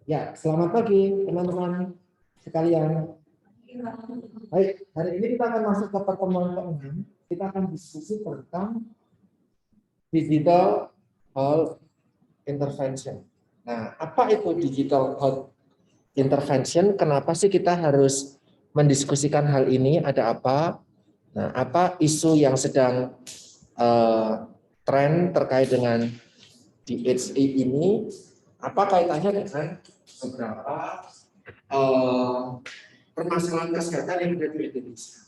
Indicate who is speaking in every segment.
Speaker 1: Ya, selamat pagi teman-teman sekalian. Baik, hari ini kita akan masuk ke pertemuan ke-6. Kita akan diskusi tentang digital health intervention. Nah, apa itu digital health intervention? Kenapa sih kita harus mendiskusikan hal ini? Ada apa? Nah, apa isu yang sedang tren terkait dengan DHA ini? Apa kaitannya dengan beberapa permasalahan kesehatan yang ada di Indonesia?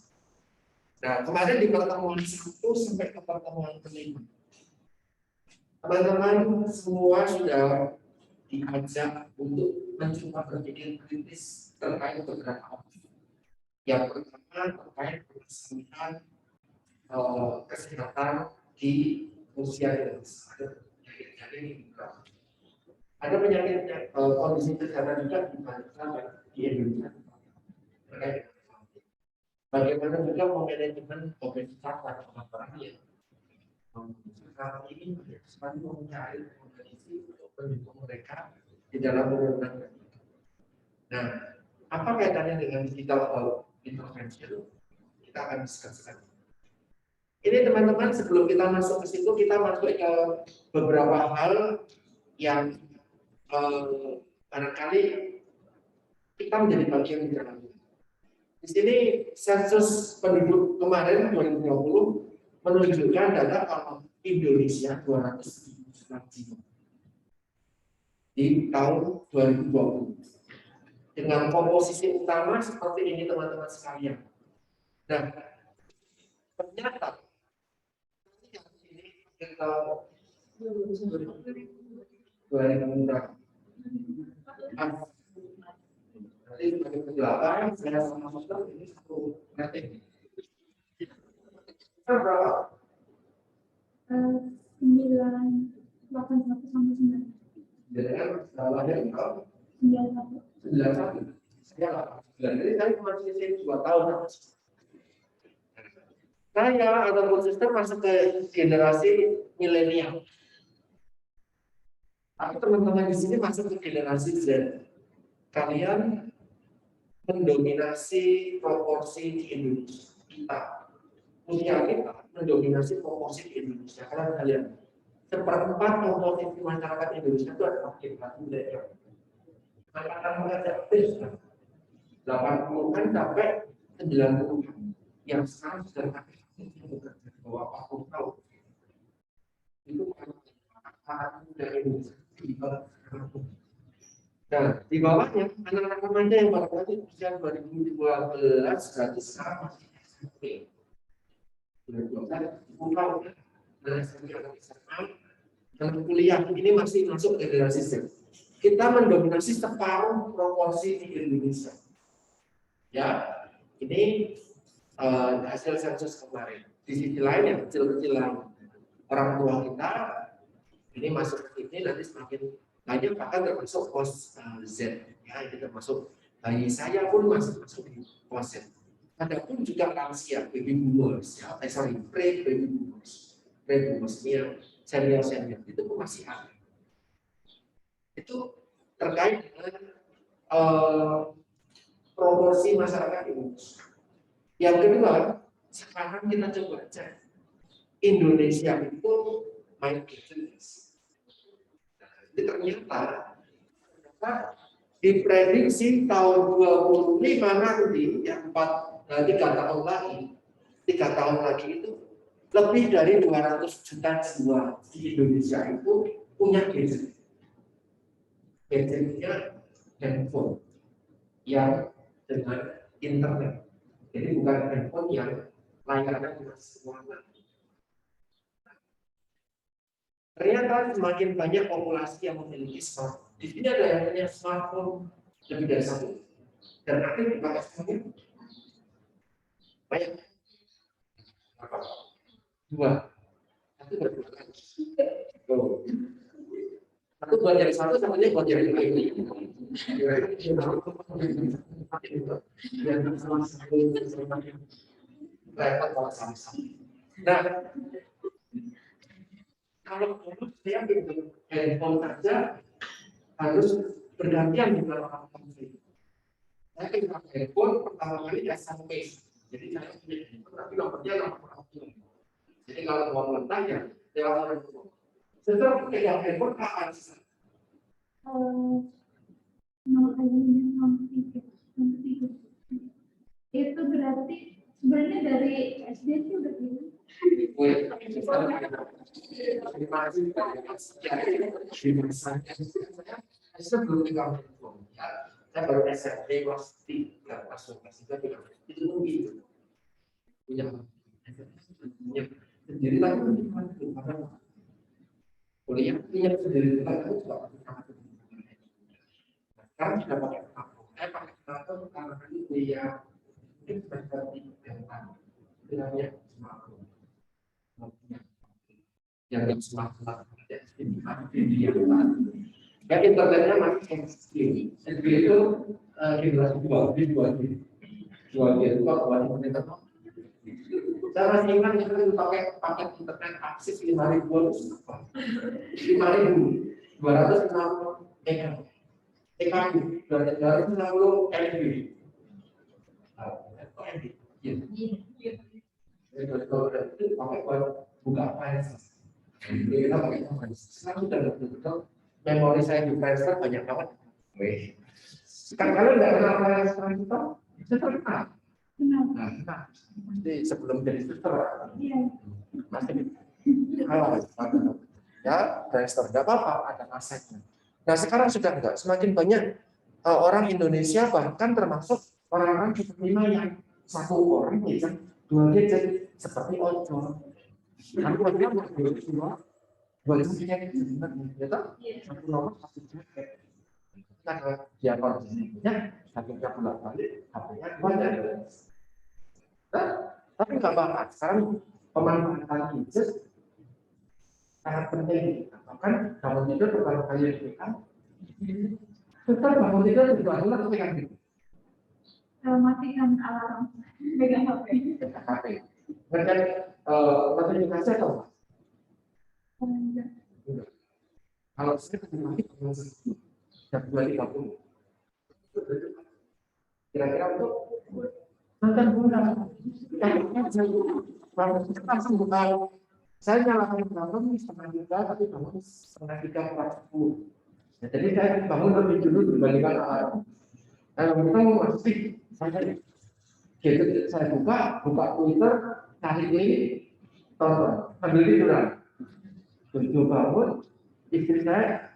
Speaker 1: Nah, kemarin di pertemuan 1 sampai ke pertemuan ke-5, teman-teman semua sudah diajak untuk mencoba berpikir kritis terkait beberapa opsi. Yang pertama terkait permasalahan kesehatan di usia dewasa. Ada penyakit kondisi kesehatan juga di Indonesia. Bagaimana juga manajemen obesitas pada orang yang saat ini selalu mencari kondisi untuk mendukung mereka di dalam menurunkan. Nah, apa kaitannya dengan digital intervention? Kita akan diskusikan. Ini teman-teman, sebelum kita masuk ke situ, kita masuk ke beberapa hal yang barangkali kita menjadi bagian di dalamnya. Di sini sensus penduduk kemarin 2020 menunjukkan data kalau Indonesia 200.000 jiwa di tahun 2020 dengan komposisi utama seperti ini teman-teman sekalian. Dan ternyata ini kita 2000 Nanti bagi penjelasan saya sama master ini satu rating. Berapa?
Speaker 2: 981 sampai 9.
Speaker 1: Dengan salahnya enggak?
Speaker 2: 91.
Speaker 1: 91. Saya 89. Jadi saya cuma sisi 2 tahun. Saya ataupun sistem masuk ke generasi milenial. Tapi teman-teman di sini masuk ke generasi Z. Kalian mendominasi proporsi di Indonesia. Usia kita mendominasi proporsi di Indonesia. Karena kalian seperempat komposisi masyarakat Indonesia itu adalah generasi milenial. Angkatan muda aktif 80-an sampai 90-an yang sekarang sudah aktif bekerja di bawah 40 tahun. Itu angkatan muda Indonesia di bawah. Nah, di bawahnya anak-anak remaja yang barangkali usia 2012 berarti sekarang masih SMP. 2012 tahun dan SMA dan kuliah ini masih masuk generasi Z. Kita mendominasi separuh proporsi di Indonesia. Ya, ini hasil sensus kemarin. Di sisi lain yang kecil-kecil lain, orang tua kita ini masuk ke ini nanti semakin banyak, bahkan termasuk pos Z. Ya, ini termasuk bayi saya pun masih masuk di pos Z. Adapun juga lansia, baby boomers, ya, pre-baby boomers, pre-boomersnya senior itu pun masih ada. Itu terkait dengan proporsi masyarakat Indonesia. Yang kedua, sekarang kita coba cek Indonesia itu main gadgets. Ternyata diprediksi tahun 25 nanti yang 3 tahun lagi itu lebih dari 200 juta jiwa di Indonesia itu punya gadget. Gadgetnya handphone yang dengan internet. Jadi bukan handphone yang layarnya cuma warna. Ternyata semakin banyak populasi yang memiliki smartphone. Di sini ada yang punya smartphone lebih dari 1 dan aktif dipakai semuanya. Banyak. Apa? 2. Satu berdua. Oh. Satu buat jadi 1, satunya buat jadi lain. Nah, kalau saya bikin handphone saja harus bergantian di dalam konflik. Saya pegang handphone pertama kali SMP, jadi saya punya handphone tapi nomornya nomor aktif. Jadi kalau mau mentah ya lewat handphone. Setelah pegang handphone kapan sih?
Speaker 2: Nomor ayahnya nomor 3. Itu berarti sebenarnya dari SD sih udah gitu.
Speaker 1: Saya belum pegang handphone. Saya baru SMP kelas 3 masuk kelas 3 itu mungkin punya sendiri lagi kuliah punya sendiri lagi sekarang sudah pakai aku pakai kartu karena ini kuliah mungkin seperti yang bilangnya smartphone yang nggak smartphone ya internetnya masih SD itu generasi 2G itu internet. Saya masih ingat itu pakai paket internet akses 5.000 5.260 MB. TKB 260 MB. Itu pakai buka file. Kita pakai file. Sekarang sudah betul-betul memori saya di file banyak banget. Sekarang kalian nggak kenal file sekarang kita terkenal. Nah, jadi sebelum jadi suster, masih ya transfer nggak apa-apa, ada asetnya. Nah sekarang sudah enggak, semakin banyak orang Indonesia bahkan termasuk orang-orang seperti yang satu orang ya, 2 gadget seperti ojol. Aku dia dua punya satu nomor satu jaket. Karena dia kondisinya satunya pulang balik, HP-nya banyak. Tapi nggak apa-apa. Sekarang pemanfaatan gadget sangat penting. Bahkan bangun tidur pertama kali dipegang, tetap bangun tidur bangun atau pegang gitu.
Speaker 2: Matikan alarm, pegang HP.
Speaker 1: Pegang HP. Kemudian notifikasi atau enggak? Kalau saya ketemu jam 2.30. Kira-kira untuk nonton bola. Langsung buka. Saya nyalakan bangun setengah 3, tapi bangun setengah 3 kurang 10. Ya, jadi saya bangun lebih dulu dibandingkan alarm. Kalau kita mau masuk, saya buka Twitter, cari link, tonton, sambil tiduran. Begitu bangun, istri saya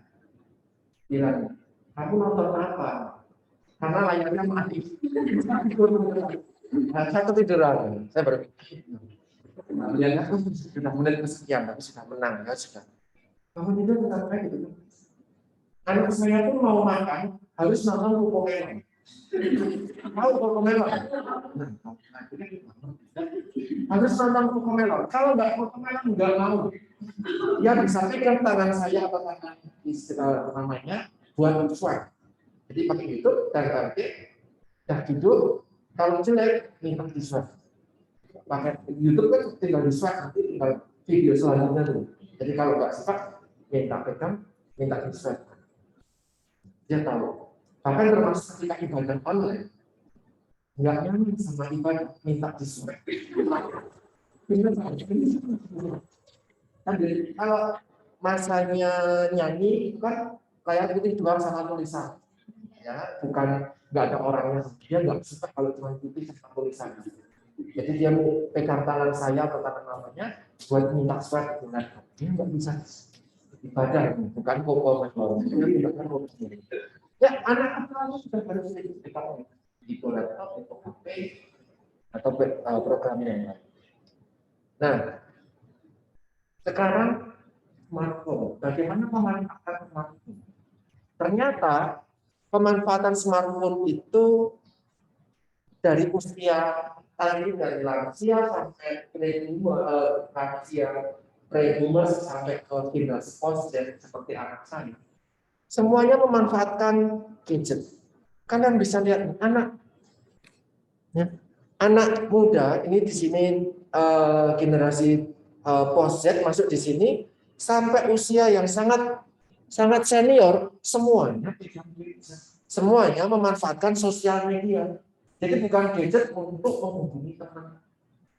Speaker 1: bilang, kamu nonton apa? Karena layarnya mati. Nah, saya ketiduran. Saya berpikir, lihatnya sudah menit kesekian, tapi sudah menang, ya sudah. Kamu tidur tetap kayak gitu. Anak saya pun mau makan, harus nonton Cocomelon. Tahu Cocomelon? Harus nonton Cocomelon. Kalau nggak Cocomelon nggak mau. Dia bisa pegang tangan saya atau tangan namanya buat swipe. Jadi pakai YouTube dan nanti dah duduk. Kalau jelek minta di swipe. Pakai YouTube kan tinggal di swipe, nanti tinggal video selanjutnya tuh. Jadi kalau nggak suka minta pegang, minta di swipe. Dia tahu. Bahkan termasuk ketika ibadah online, nggak nyaman sama ibadah, minta di swipe. Kalau masanya nyanyi itu kan layar putih doang sama tulisan, ya bukan nggak ada orangnya. Dia nggak suka kalau cuma putih sama tulisan. Jadi dia mau pegang tangan saya atau tangan namanya buat minta swipe itu kan. Dia nggak bisa ibadah, bukan Cocomelon. Ya anak sudah harus dipakai di laptop, di HP atau program yang lain. Nah, sekarang smartphone. Bagaimana pemanfaatan smartphone? Ternyata pemanfaatan smartphone itu dari usia dari lansia sampai pre-boomers sampai ke generasi post-gen seperti anak saya. Semuanya memanfaatkan gadget. Kalian bisa lihat anak, ya, anak muda ini di sini generasi post-Z masuk di sini sampai usia yang sangat sangat senior, semuanya memanfaatkan sosial media. Jadi bukan gadget untuk menghubungi teman,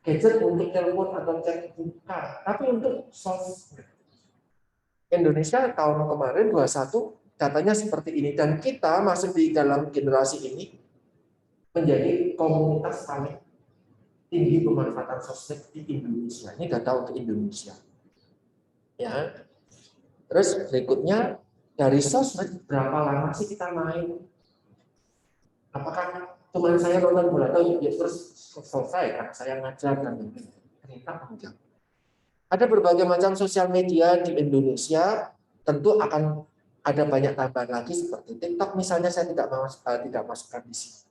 Speaker 1: gadget untuk telepon atau chat bukan, tapi untuk sosmed. Indonesia tahun kemarin 21 datanya seperti ini, dan kita masih di dalam generasi ini menjadi komunitas paling tinggi pemanfaatan sosmed di Indonesia. Ini data untuk Indonesia. Ya. Terus berikutnya, dari sosmed berapa lama sih kita main? Apakah teman saya nonton bola atau ya terus selesai kan saya ngajar dan ternyata enggak. Ada berbagai macam sosial media di Indonesia, tentu akan ada banyak tambahan lagi seperti TikTok misalnya, saya tidak masukkan di sini.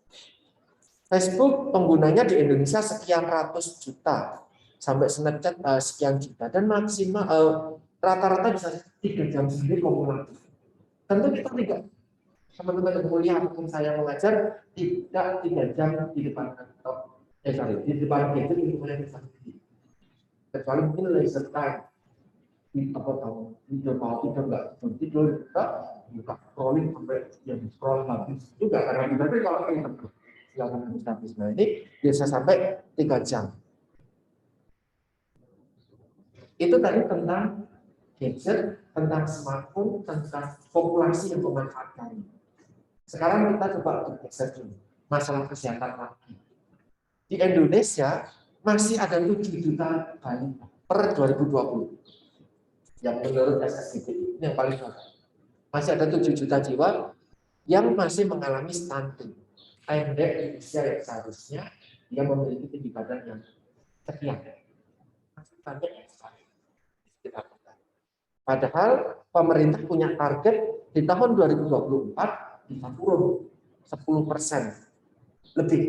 Speaker 1: Facebook penggunanya di Indonesia sekian ratus juta, sampai Snapchat sekian juta, dan maksimal rata-rata bisa 3 jam sendiri kumulatif. Tentu kita tidak, teman-teman kuliah ataupun saya mengajar tidak 3 jam di depan laptop, di depan gadget untuk melihat sendiri. Kecuali mungkin leisure time, apa tahu tidur mau tidur nggak tidur kita buka scrolling sampai yang scroll habis juga karena tapi kalau kita silakan habis. Nah ini biasa sampai 3 jam. Itu tadi tentang gadget, tentang smartphone, tentang populasi yang memanfaatkan. Sekarang kita coba bergeser dulu masalah kesehatan lagi. Di Indonesia masih ada 7 juta balita per 2020. Yang menurut SSDP ini yang paling banyak. Masih ada 7 juta jiwa yang masih mengalami stunting. Pendek di usia yang seharusnya dia memiliki tinggi badan yang sekian. Masih banyak yang kita lakukan. Padahal pemerintah punya target di tahun 2024 bisa turun 10% lebih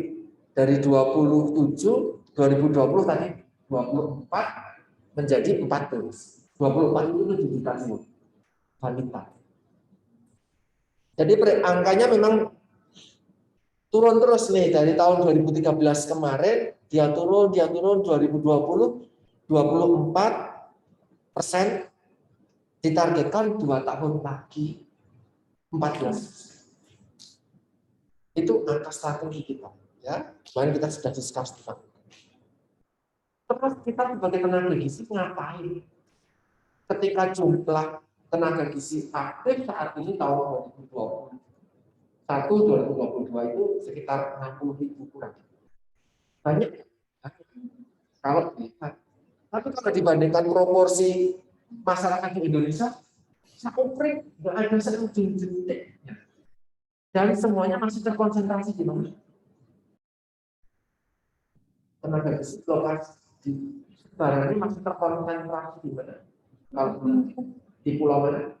Speaker 1: dari 27 2020 tadi 24 menjadi 40. 24 itu 7 juta wanita. Jadi angkanya memang turun terus nih dari tahun 2013 kemarin dia turun 2020 24%, ditargetkan 2 tahun lagi 14%. Itu angka strategi kita ya. Kemarin kita sudah discuss tentang. Terus kita sebagai tenaga gizi ngapain? Ketika jumlah tenaga gizi aktif saat ini tahun 2021 2022 itu sekitar 60.000 kurang. Banyak. Kalau dilihat. Tapi kalau dibandingkan proporsi masyarakat di Indonesia, sakupring nggak ada satu detik. Dan semuanya masih terkonsentrasi di mana? Tenaga gizi lokasi di barang ini masih terkonsentrasi di mana? Kalau di pulau mana?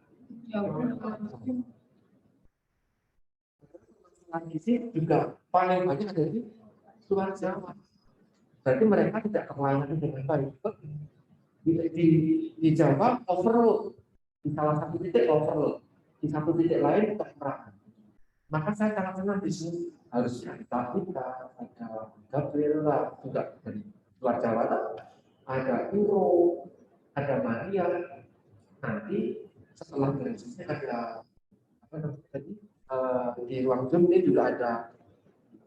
Speaker 1: Gizi juga paling banyak ada di luar Jawa. Berarti mereka tidak terlayani dengan baik. Di Jawa overload, di salah satu titik overload, di satu titik lain kekurangan. Maka saya sangat senang di sini harusnya kita ada Gabriela juga dari luar Jawa, ada Iro, ada Maria. Nanti setelah dari sini ada apa namanya tadi di ruang Zoom ini juga ada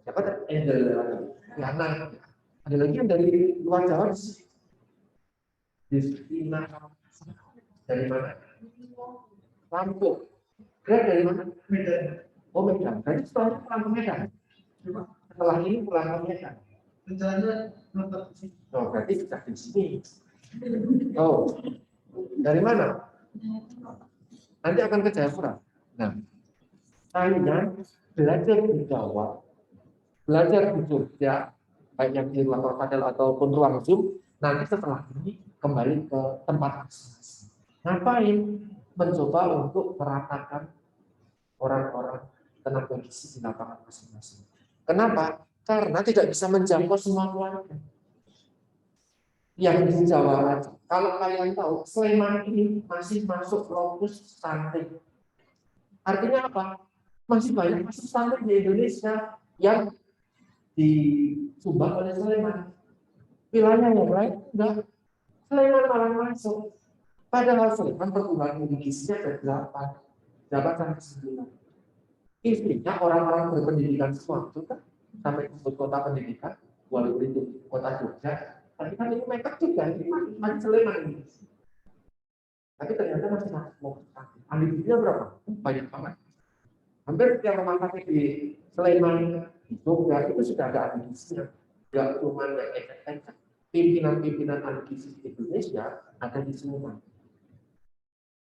Speaker 1: siapa Angel Yana. Ada lagi yang dari luar Jawa di Sina. Dari mana? Lampung. Dia dari mana? Medan. Oh Medan. Berarti setelahnya pulang ke Medan. Setelah ini pulang ke Medan. Rencananya nonton di sini. Oh berarti sudah di sini. Oh dari mana? Nanti akan ke Jayapura. Nah, kalian belajar di Jawa, belajar di Jogja, baik yang di ruang Padel ataupun ruang Zoom. Nanti setelah ini kembali ke tempat masing-masing. Ngapain? Mencoba untuk meratakan orang-orang tenaga gizi di lapangan masing-masing. Kenapa? Karena tidak bisa menjangkau semua keluarga. Yang di Jawa aja. Kalau kalian tahu, Sleman ini masih masuk lokus stunting. Artinya apa? Masih banyak kasus stunting di Indonesia yang disumbang oleh Sleman. Wilayah yang lain enggak. Sleman malah masuk. Padahal Sleman perguruan tinggi gizinya ada 8 sampai 9. Intinya orang-orang berpendidikan semua itu kan sampai disebut kota pendidikan, walaupun itu kota Jogja, tapi kan itu mereka juga ini masih Sleman ini. Tapi ternyata masih mau ahli gizinya berapa? Banyak banget. Hampir setiap rumah sakit di Sleman, di Jogja itu sudah ada ahli gizinya. Tidak cuma yang pimpinan-pimpinan ahli gizi di Indonesia ada di Sleman.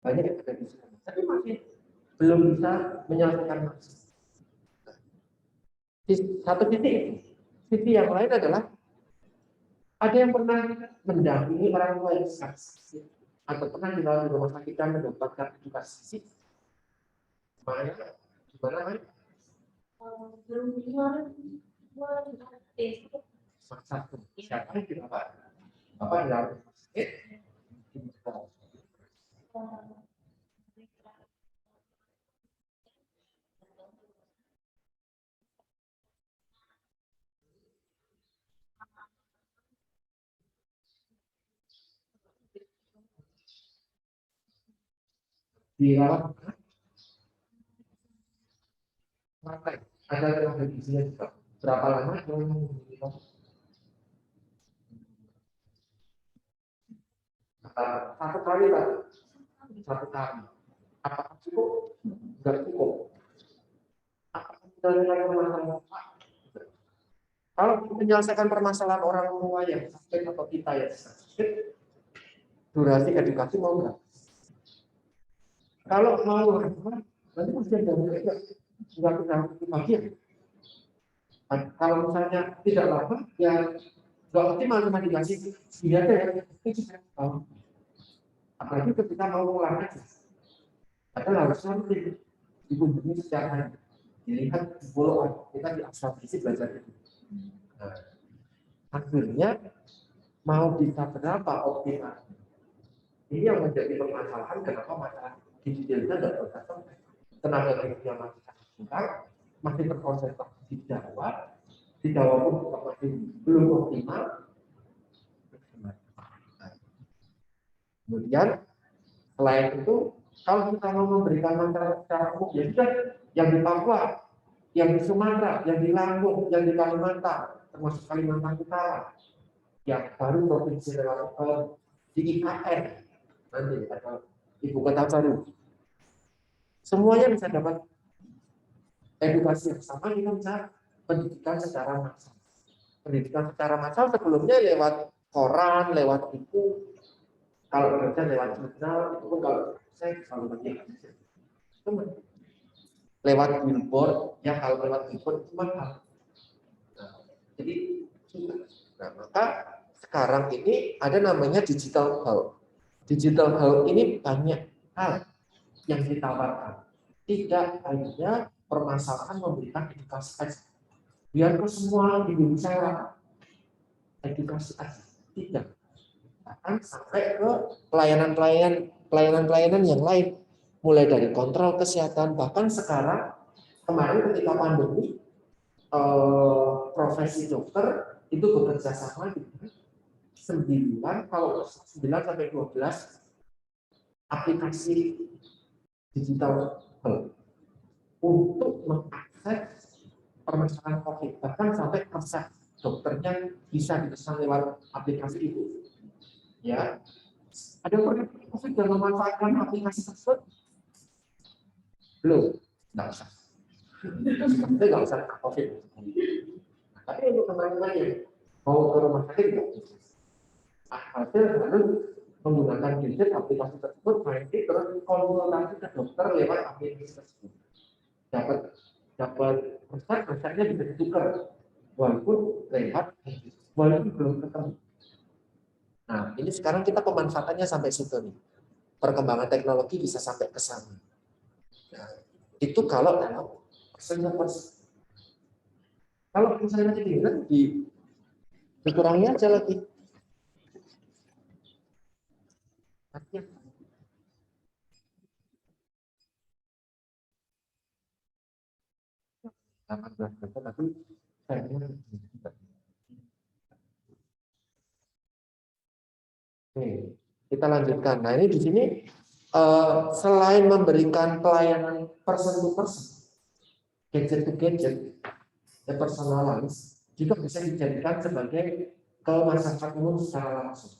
Speaker 1: Banyak yang ada di Sleman. Tapi masih belum bisa menyelesaikan masalah. Di satu titik, sisi yang lain adalah ada yang pernah mendampingi orang tua yang sakit atau pernah di dalam rumah sakit dan mendapatkan edukasi. Makanya gimana kan? Satu siapa yang kita apa di dalam rumah sakit? Dirawat lantai ada tenaga gizinya juga. Berapa lama satu kali lah, satu kali. Apakah cukup? Enggak cukup. Apakah kalau menyelesaikan permasalahan orang tua yang sakit atau kita yang sakit, durasi edukasi mau nggak? Kalau mau, nanti masih ada mereka nggak bisa bagian. Kalau misalnya tidak lama, ya nggak optimal cuma dikasih dia deh. Apalagi ketika mau pulang aja, padahal harus nanti dikunjungi secara hari. Dilihat di follow kita di asal fisik belajar itu. Nah, akhirnya mau bisa berapa optimal? Ini yang menjadi permasalahan kenapa masalah digitalnya tidak tercatat. Tenaga kerja masih sangat kurang, masih terkonsentrasi di Jawa pun masih belum optimal. Kemudian selain itu, kalau kita mau memberikan manfaat secara umum, ya sudah yang di Papua, yang di Sumatera, yang di Lampung, yang di Kalimantan, termasuk Kalimantan Utara, yang baru provinsi relawan di IKN, nanti atau ibu kota baru, semuanya bisa dapat edukasi yang sama. Kita bisa pendidikan secara massal. Pendidikan secara massal sebelumnya lewat koran, lewat buku. Kalau kerja lewat jurnal, itu pun kalau saya selalu bagian lewat billboard, ya kalau lewat billboard itu mahal. Nah, jadi, maka sekarang ini ada namanya digital hall. Digital hall ini banyak hal yang ditawarkan. Tidak hanya permasalahan memberikan edukasi, biar ke semua di Indonesia edukasi tidak. Bahkan sampai ke pelayanan yang lain, mulai dari kontrol kesehatan. Bahkan sekarang kemarin ketika pandemi, profesi dokter itu bekerja sama dengan 9 sampai 12 aplikasi digital untuk mengakses permasalahan COVID. Bahkan sampai resep dokternya bisa dipesan lewat aplikasi itu. Ya, ada yang sudah memanfaatkan aplikasi tersebut? Belum, nggak usah. Kita nggak usah COVID. Tapi untuk teman-teman yang mau ke rumah sakit nggak bisa. Hasil harus menggunakan gadget aplikasi tersebut, nanti terus konsultasi ke dokter lewat aplikasi tersebut. Dapat resepnya bisa ditukar, walaupun belum ketemu. Nah, ini sekarang kita pemanfaatannya sampai situ nih. Perkembangan teknologi bisa sampai ke sana. Nah, itu kalau persennya kalau misalnya ketinggian dikurangi aja lagi. Artinya tapi Oke, Kita lanjutkan. Nah ini di sini selain memberikan pelayanan person to person, gadget to gadget, personalize, juga bisa dijadikan sebagai ke masyarakat umum secara langsung.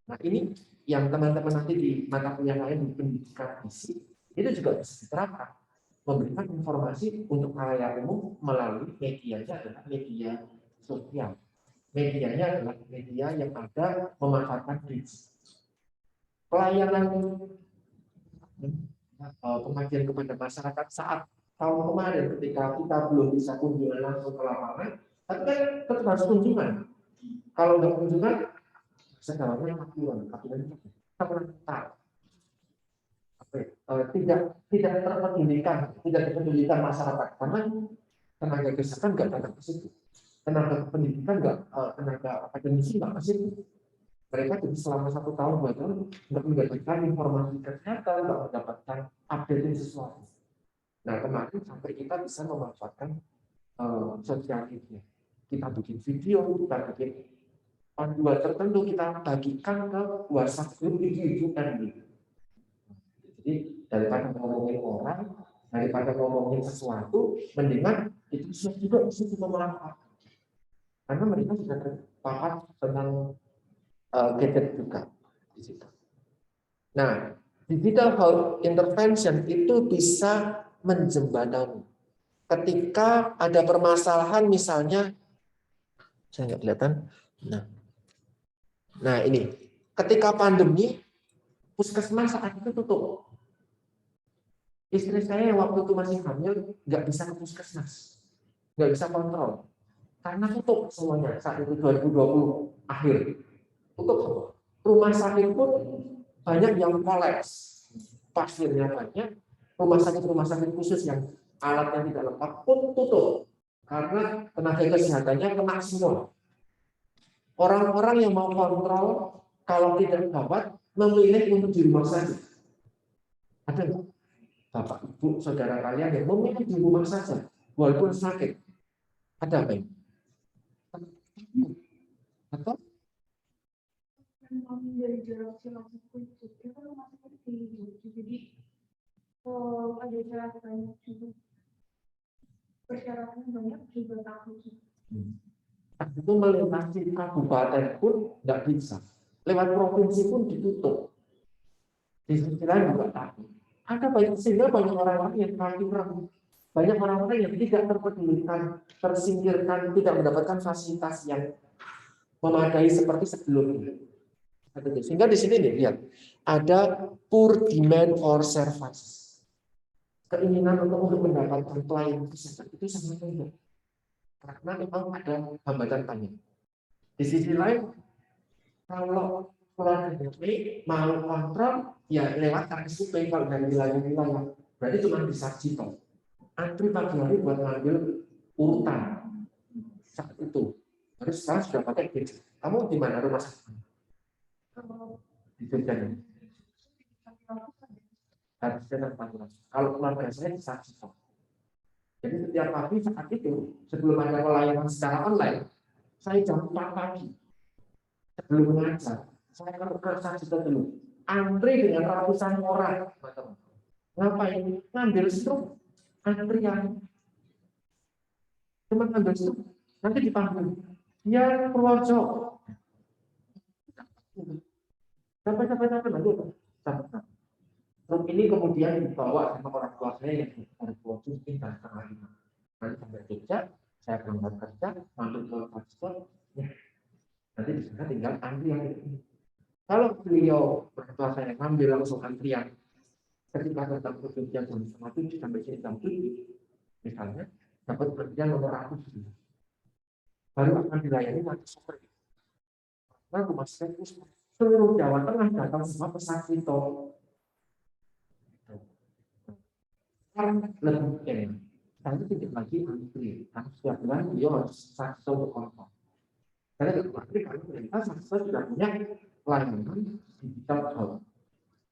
Speaker 1: Nah ini yang teman-teman nanti di mata kuliah lain di pendidikan isi itu juga bisa diterapkan, memberikan informasi untuk khalayak umum melalui medianya adalah media sosial. Medianya adalah media yang ada memanfaatkan digital. Pelayanan pembagian kepada masyarakat saat tahun kemarin ketika kita belum bisa kunjungan langsung ke lapangan, tapi kan tetap harus kunjungan. Kalau nggak kunjungan, segalanya makian, kita pernah tidak terpedulikan masyarakat karena tenaga kesehatan nggak datang ke situ, tenaga pendidikan nggak, tenaga akademisi nggak ke situ. Mereka jadi selama 1 tahun 2 tahun nggak mendapatkan informasi kesehatan, nggak mendapatkan update sesuatu. Nah kemarin sampai kita bisa memanfaatkan sosial media, kita bikin video, kita bikin panduan tertentu, kita bagikan ke WhatsApp group ibu-ibu dan gitu. Jadi daripada ngomongin orang, daripada ngomongin sesuatu, mendingan itu juga bisa memanfaatkan. Karena mereka sudah terpapar tentang gadget juga di situ. Nah, digital health intervention itu bisa menjembatani. Ketika ada permasalahan, misalnya, saya nggak kelihatan. Nah ini, ketika pandemi, puskesmas saat itu tutup. Istri saya yang waktu itu masih hamil nggak bisa ke puskesmas, nggak bisa kontrol, karena tutup semuanya saat itu 2020 akhir. Tutup semua. Rumah sakit pun banyak yang kolaps, pasiennya banyak, rumah sakit khusus yang alatnya tidak lengkap pun tutup karena tenaga kesehatannya kena semua. Orang-orang yang mau kontrol kalau tidak dapat memilih untuk di rumah saja. Ada nggak bapak ibu saudara kalian yang memilih di rumah saja walaupun sakit? Ada apa ini? Atau
Speaker 2: dari jarak silakan itu kita rumah sakit tinggi, jadi ada jarak banyak juga, persyaratan banyak juga takut.
Speaker 1: itu melintasi kabupaten pun nggak bisa, lewat provinsi pun ditutup. Di sisi lain juga takut. Ada banyak sehingga banyak orang-orang yang kurang, banyak orang-orang yang tidak terpedulikan, tersingkirkan, tidak mendapatkan fasilitas yang memadai seperti sebelumnya. Sehingga di sini nih lihat ada poor demand for service, keinginan untuk mendapatkan pelayanan kesehatan itu sangat rendah karena memang ada hambatan banyak. Di sisi lain, kalau keluarga ini mau kontrol ya lewat RSUP kalau dari wilayah-wilayah, berarti cuma di Sarjito. Antri pagi hari buat ngambil urutan saat itu. Terus sekarang sudah pakai gadget. Kamu di mana rumah sakit? Di Jogja. Kalau keluarga saya di Sarjito. Jadi setiap pagi saat itu sebelum ada pelayanan secara online, saya jam 4 pagi sebelum mengajar, saya akan ke Sarjito dulu. Antri dengan ratusan orang. Ngapain? Ngambil struk. Antrian. Cuma ngambil struk. Nanti dipanggil. Ya, Purworejo. Sampai nanti. Truk ini kemudian dibawa sama orang tua saya yang dari Purworejo mungkin dari tengah lima. Nanti sampai Jogja, saya berangkat kerja, mampir ke transport. Ya. Nanti di sana tinggal antrian. Kalau beliau berketua saya ngambil langsung antrian, ketika datang ke Jogja jam 7 sampai sini jam 7, misalnya dapat kerja nomor 100, baru akan dilayani nanti sore. Nah, rumah sakit seluruh Jawa Tengah datang semua ke Sarjito. Sekarang lebih enak. Nanti tidak lagi antri. Karena setiap bulan dia harus Sarjito berkontak. Karena mereka Sarjito sudah punya layanan digital health.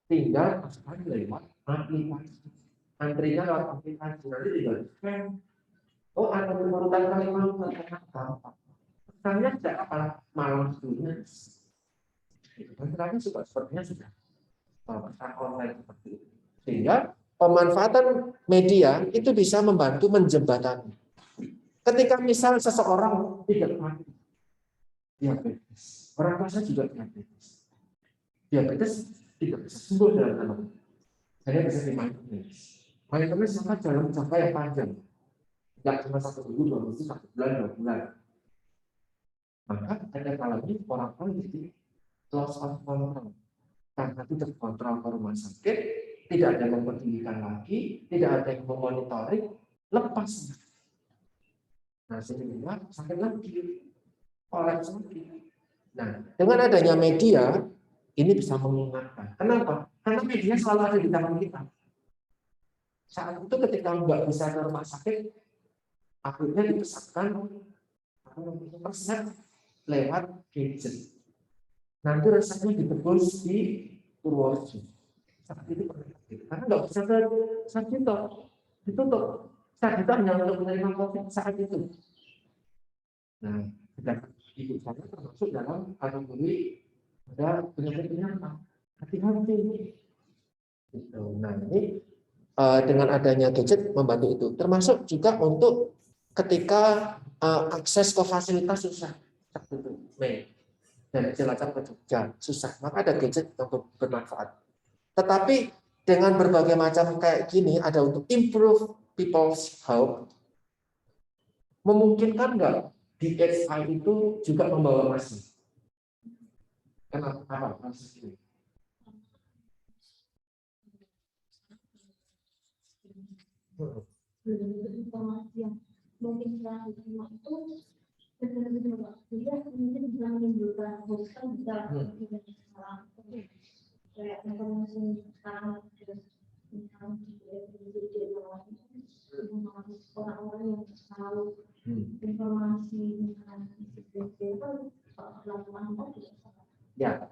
Speaker 1: Tinggal masukkan lewat aplikasi. Antrinya lewat aplikasi. Nanti tinggal oh ada urutan Kalimantan gampang. Misalnya sejak apa malam sebelumnya Dan terakhir juga sepertinya sudah pesan online seperti itu. Sehingga pemanfaatan media itu bisa membantu menjembatani. Ketika misal seseorang tidak mati diabetes, orang tuanya juga diabetes tidak bisa sembuh dalam anak. Saya bisa dimanipulis. Manipulis maka dalam jangka yang panjang, tidak cuma 1 minggu, 2 minggu, 1 bulan, 2 bulan. Maka ada kalanya orang tua jadi loss of control. Karena tidak kontrol ke rumah sakit, tidak ada yang mempedulikan lagi, tidak ada yang memonitoring, lepas. Nah, sehingga sakit lagi, kolaps lagi. Nah, dengan adanya media, ini bisa mengingatkan. Kenapa? Karena media selalu ada di tangan kita. Saat itu ketika nggak bisa ke rumah sakit, akhirnya dipesankan resep lewat gadget. Nanti resepnya ditebus di Purworejo. Saat itu karena nggak bisa ke Sarjito, ditutup. Sarjito hanya untuk menerima COVID saat itu. Nah, dan ibu saya termasuk dalam kategori ada penyakit penyerta. Hati-hati. Gitu. Nah, ini dengan adanya gadget membantu itu. Termasuk juga untuk ketika akses ke fasilitas susah. Dan Cilacap ke Jogja susah, maka ada gadget yang bermanfaat. Tetapi dengan berbagai macam kayak gini ada untuk improve people's health, memungkinkan nggak DXI itu juga membawa masih? Kenapa? Masih?
Speaker 2: Informasi yang mungkin setelah diterima itu benar-benar dia mungkin bisa menimbulkan hoax kan bisa salah kayak informasi sekarang orang-orang yang selalu informasi tentang itu pelan-pelan
Speaker 1: ya,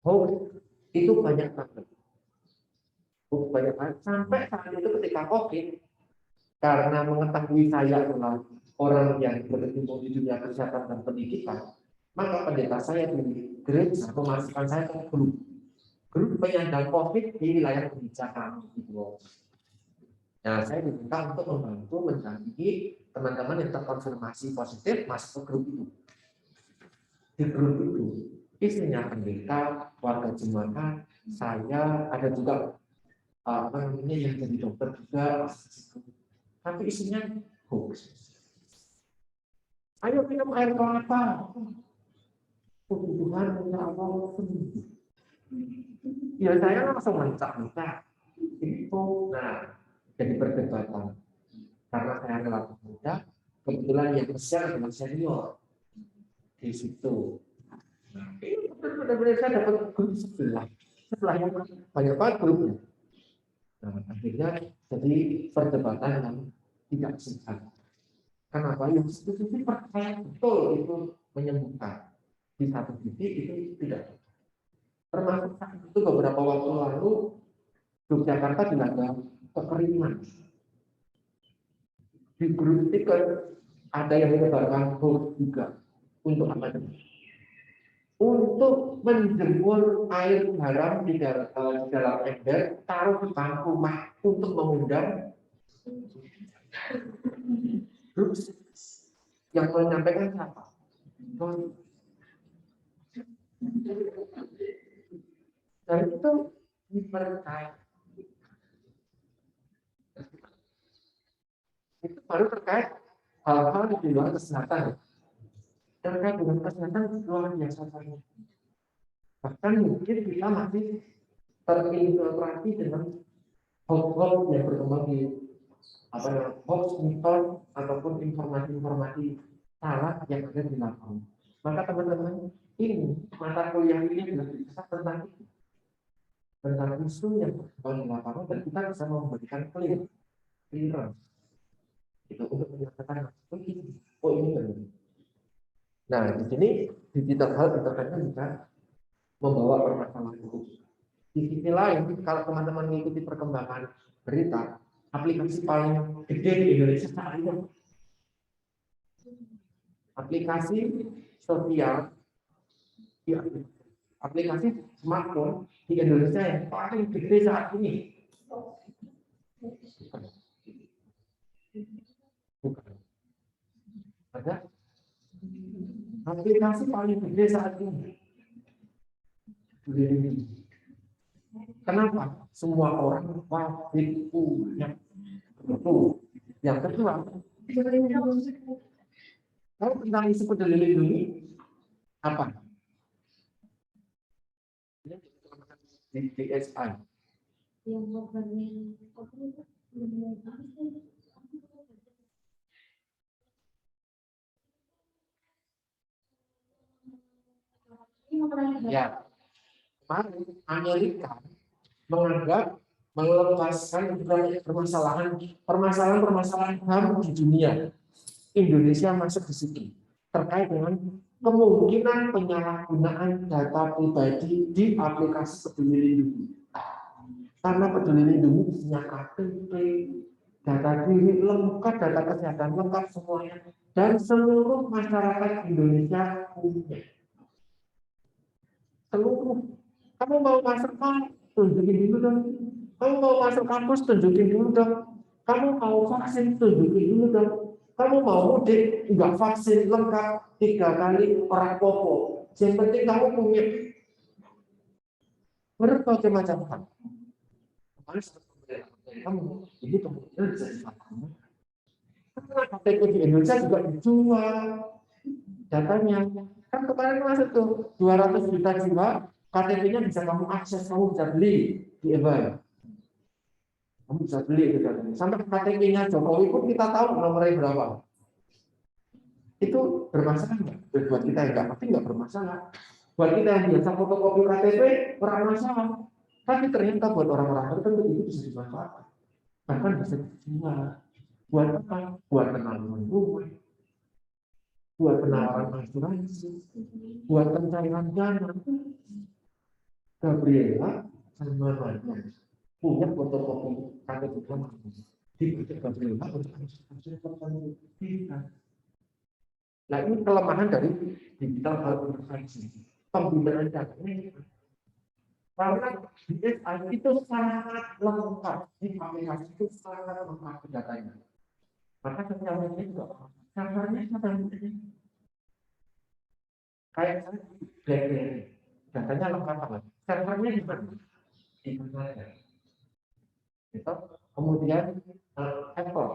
Speaker 1: hoax itu banyak banget. Sampai saat itu ketika COVID, karena mengetahui saya adalah orang yang berkecimpung di dunia kesehatan dan pendidikan, maka pendeta saya di gereja memasukkan saya ke grup penyandang COVID di wilayah kebijakan. Nah, saya diminta untuk membantu mendampingi teman-teman yang terkonfirmasi positif masuk ke grup itu. Di grup itu isinya pendeta, warga jemaat, saya ada juga yang jadi dokter juga, tapi isinya hoax. Ayo minum air kelapa, kebutuhan minta Allah sembuh. Ya saya langsung mencak-mencak itu. Nah, jadi perdebatan karena saya relatif muda, kebetulan yang besar dengan senior di situ. Nah, ini benar-benar saya dapat grup sebelah yang banyak banget grupnya. Nah, akhirnya jadi perdebatan yang tidak sehat. Kenapa? Yang satu percaya betul itu menyembuhkan, di satu titik itu tidak. Termasuk saat itu beberapa waktu lalu Yogyakarta dilanda kekeringan. Di grup itu ada yang menyebarkan hoax juga untuk apa? Untuk menjemur air garam di dalam ember, taruh di bangku rumah untuk mengundang grup yang menyampaikan siapa? Dan itu dipercaya. Itu baru terkait hal-hal di luar kesehatan. Terkait dengan kesehatan luar biasa banyak. Bahkan mungkin kita masih terinfiltrasi dengan hoax yang berkembang di hoax, mitos ataupun informasi-informasi salah yang ada di lapangan. Maka teman-teman, ini mata kuliah ini adalah bisa tentang isu yang berkembang di lapangan dan kita bisa memberikan clearance itu untuk menyatakan oh ini benar. Nah, di sini digital health internetnya bisa membawa permasalahan itu. Di sisi lain, kalau teman-teman mengikuti perkembangan berita, aplikasi paling gede di Indonesia saat ini aplikasi sosial Ya, aplikasi smartphone di Indonesia yang paling gede saat ini. Bukan. Ada aplikasi paling gede saat ini. Kenapa? Semua orang wajib punya. Itu. Yang kedua, kalau tentang isu peduli lindungi, apa? Di DSI.
Speaker 2: Yang programnya
Speaker 1: Ya, kemarin Amerika menganggap melepaskan permasalahan HAM di dunia. Indonesia masuk di situ terkait dengan kemungkinan penyalahgunaan data pribadi di aplikasi peduli lindungi. Karena peduli lindungi isinya KTP, data diri lengkap, data kesehatan lengkap semuanya, dan seluruh masyarakat Indonesia punya. Seluruh. Kamu mau masuk kampus, tunjukin dulu dong. Kamu mau masuk kampus, tunjukin dulu dong. Kamu mau vaksin, tunjukin dulu dong. Kamu mau mudik, enggak vaksin lengkap 3 kali orang popo. Yang penting kamu punya berbagai macam hal. Kamu ini kemudian bisa dilakukan. Karena KTP di Indonesia juga dijual datanya. Kan kemarin masuk tuh 200 juta jiwa, KTP-nya bisa kamu akses, kamu bisa beli di eBay. Kamu bisa beli itu datanya. Sampai KTP-nya Jokowi pun kita tahu nomornya berapa. Itu bermasalah nggak? Buat kita enggak, tapi nggak bermasalah. Buat kita yang biasa fotokopi KTP bermasalah. Tapi ternyata buat orang-orang tertentu itu bisa dimanfaatkan. Bahkan bisa dijual. Buat apa? Buat penanaman rumah, buat penawaran asuransi, buat pencairan dana. Gabriela sama Maria punya fotokopi KTP lama. Dibaca Gabriela untuk asuransi tertentu. Nah, ini kelemahan dari digital health intervention. Penggunaan datanya. Karena DSI itu sangat lengkap, di aplikasi itu sangat lengkap datanya. Maka sosialnya juga servernya kayak BlackBerry, datanya lengkap banget. Servernya di mana? Di mana? Gitu. Kemudian Apple,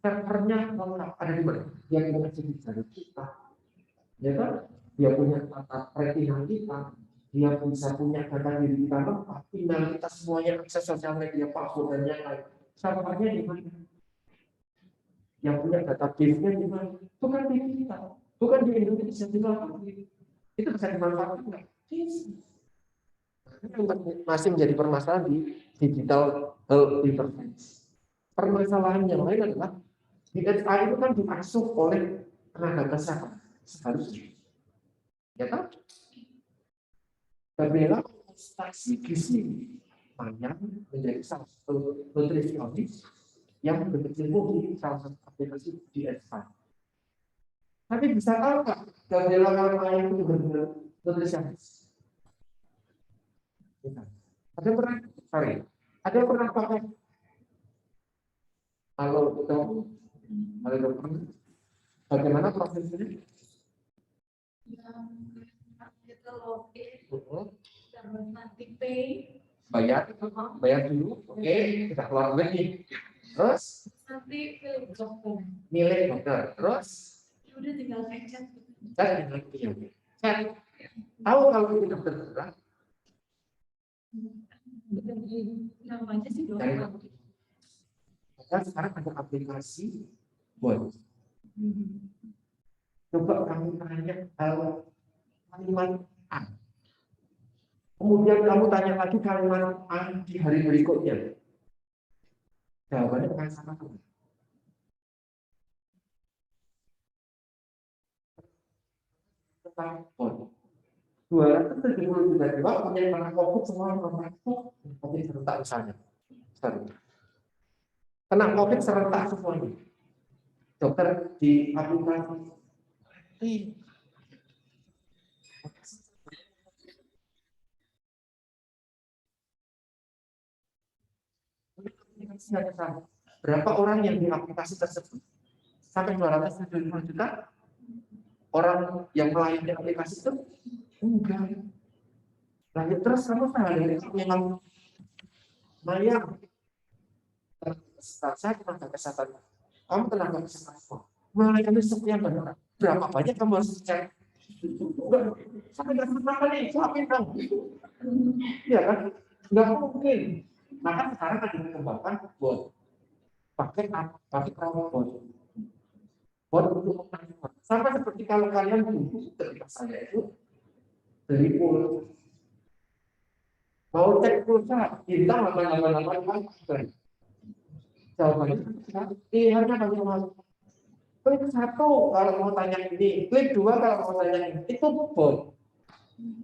Speaker 1: servernya lengkap ada di mana? Yang mengasih di jari kita, ya kan? Dia punya data retina kita, dia bisa punya data diri kita lengkap, email kita semuanya, akses sosial media, password dan yang lain. Servernya di mana? Yang punya database-nya di mana? Bukan di kita, bukan di Indonesia juga. Itu bisa dimanfaatkan nggak? Masih menjadi permasalahan di digital health intervention. Permasalahan yang lain adalah DSI itu kan diasuh oleh tenaga kesehatan seharusnya, ya kan? Gabriela konsultasi gizi banyak menjadi salah satu nutrisionis yang berkecimpung di salah satu aplikasi DSI. Tapi bisa tahu nggak Gabriela kalau itu benar-benar nutrisionis? Ada pernah pakai kalau dokter bagaimana prosesnya?
Speaker 2: kita login, nanti pay,
Speaker 1: bayar dulu, oke, kita keluar duit nih. Terus
Speaker 2: nanti pilih dokter.
Speaker 1: milih dokter, terus
Speaker 2: Udah tinggal pencet.
Speaker 1: Cek. Tahu kalau itu dokter beneran?
Speaker 2: Namanya sih dokter.
Speaker 1: Dan sekarang ada aplikasi buat. Coba kamu tanya kalimat A. Kemudian kamu tanya lagi kalimat A di hari berikutnya. Jawabannya akan sama. Telepon. 270 juta jiwa punya yang COVID semua orang COVID serentak misalnya. Kena COVID serentak semuanya. Dokter di aplikasi Berapa orang yang di aplikasi tersebut? Sampai 270 juta orang yang melayani aplikasi itu? Enggak. Lanjut terus kamu sehari-hari memang Maya, saya tenaga kesehatan. Kamu tenaga kesehatan. Melayani sekian banyak. Berapa banyak kamu harus cek? Sampai nggak pernah nih, siapin dong. Iya kan? Nggak mungkin. Maka sekarang ada dikembangkan bot. Pakai robot. Bot untuk mengatur. Sama seperti kalau kalian dulu ketika saya itu dari pool mau cek pulsa bintang 888 jawabannya pilihannya masuk. Klik 1 kalau mau tanya ini, klik 2 kalau mau tanya ini, itu bot.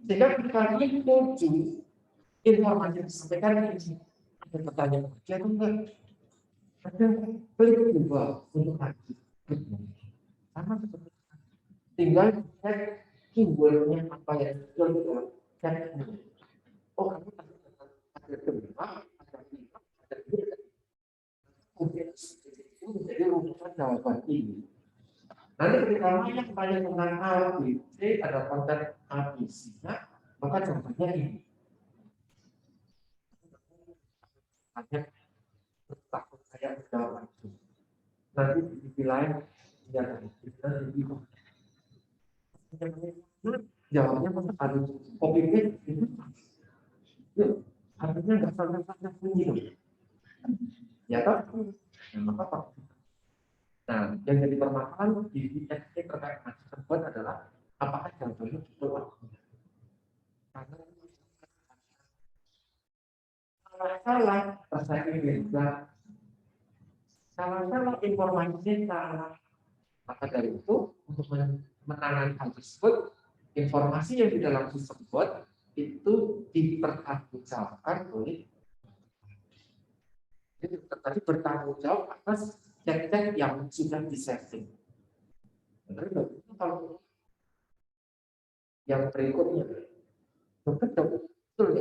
Speaker 1: Sehingga ketika klik 7 informasi disampaikan ini ada pertanyaan dia itu enggak ada klik 2 untuk lagi. Sama seperti tinggal cek keywordnya apa yang betul cek. Oh kamu ada gempa, ada lima, ada dua. Kemudian itu menjadi rumusan jawaban ini. Nanti ketika banyak tanya tentang ABC, ada konten ABC-nya, maka jawabannya ini. Hanya takut saya menjawab itu. Nanti di sisi lain, ya kita lebih jawabnya masa harus copy paste itu. Artinya nggak sampai bunyi. Ya toh? Maka nah, yang jadi permasalahan di teknik terkait hasil tersebut adalah apakah jawabannya betul? Karena salah rasanya beda, salah informasinya salah. Maka dari itu untuk menangani hal tersebut, informasi yang di dalam sistem bot itu dipertanggungjawabkan oleh tadi bertanggung jawab atas cek-cek yang sudah disetting. Kalau yang berikutnya, betul.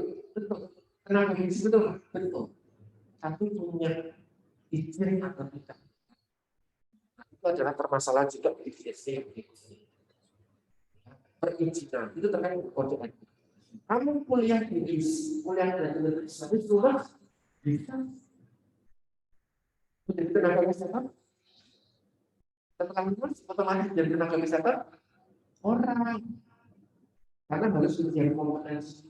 Speaker 1: Kenapa betul? Satu punya izin atau tidak. Itu adalah permasalahan juga di VSC. Perizinan itu terkait kode etik. Kamu kuliah di tapi sudah bisa menjadi tenaga kesehatan. Setelah lulus otomatis jadi tenaga kesehatan orang, karena harus ujian kompetensi.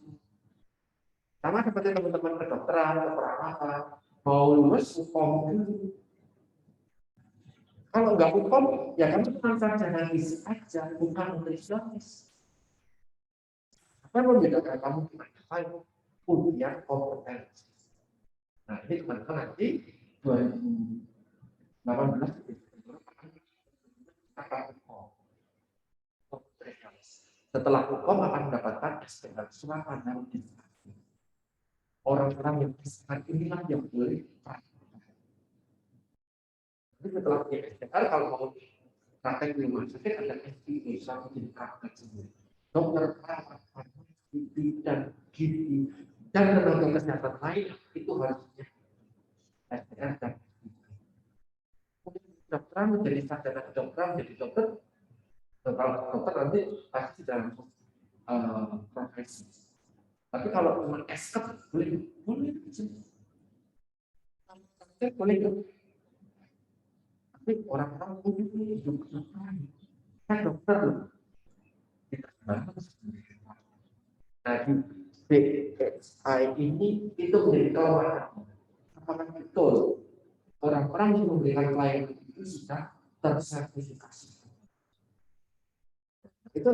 Speaker 1: Sama seperti teman-teman kedokteran, perawatan, mau lulus hukum. Kalau nggak hukum, ya kamu cuma sarjana fisik aja, bukan nutrisionis. Apa yang membedakan kamu ujian kompetensi? Nah ini teman-teman nanti 2018 setelah hukum akan mendapatkan SPL surat pandang orang-orang yang kesehatan inilah yang boleh praktek. Jadi setelah punya SPL kalau mau praktek di rumah sakit ada SPL sama jadi praktek sendiri. Dokter perawat, dan gizi dan tenaga kesehatan lain itu harusnya SPL dan kedokteran menjadi sarjana kedokteran menjadi dokter. Kalau dokter nanti pasti dalam profesi. Tapi kalau cuma esket boleh tapi orang-orang punya dokter kan dokter kita nah di BSI ini itu menjadi kelemahan. Apakah betul orang-orang yang memberikan pelayanan itu sudah tersertifikasi? Itu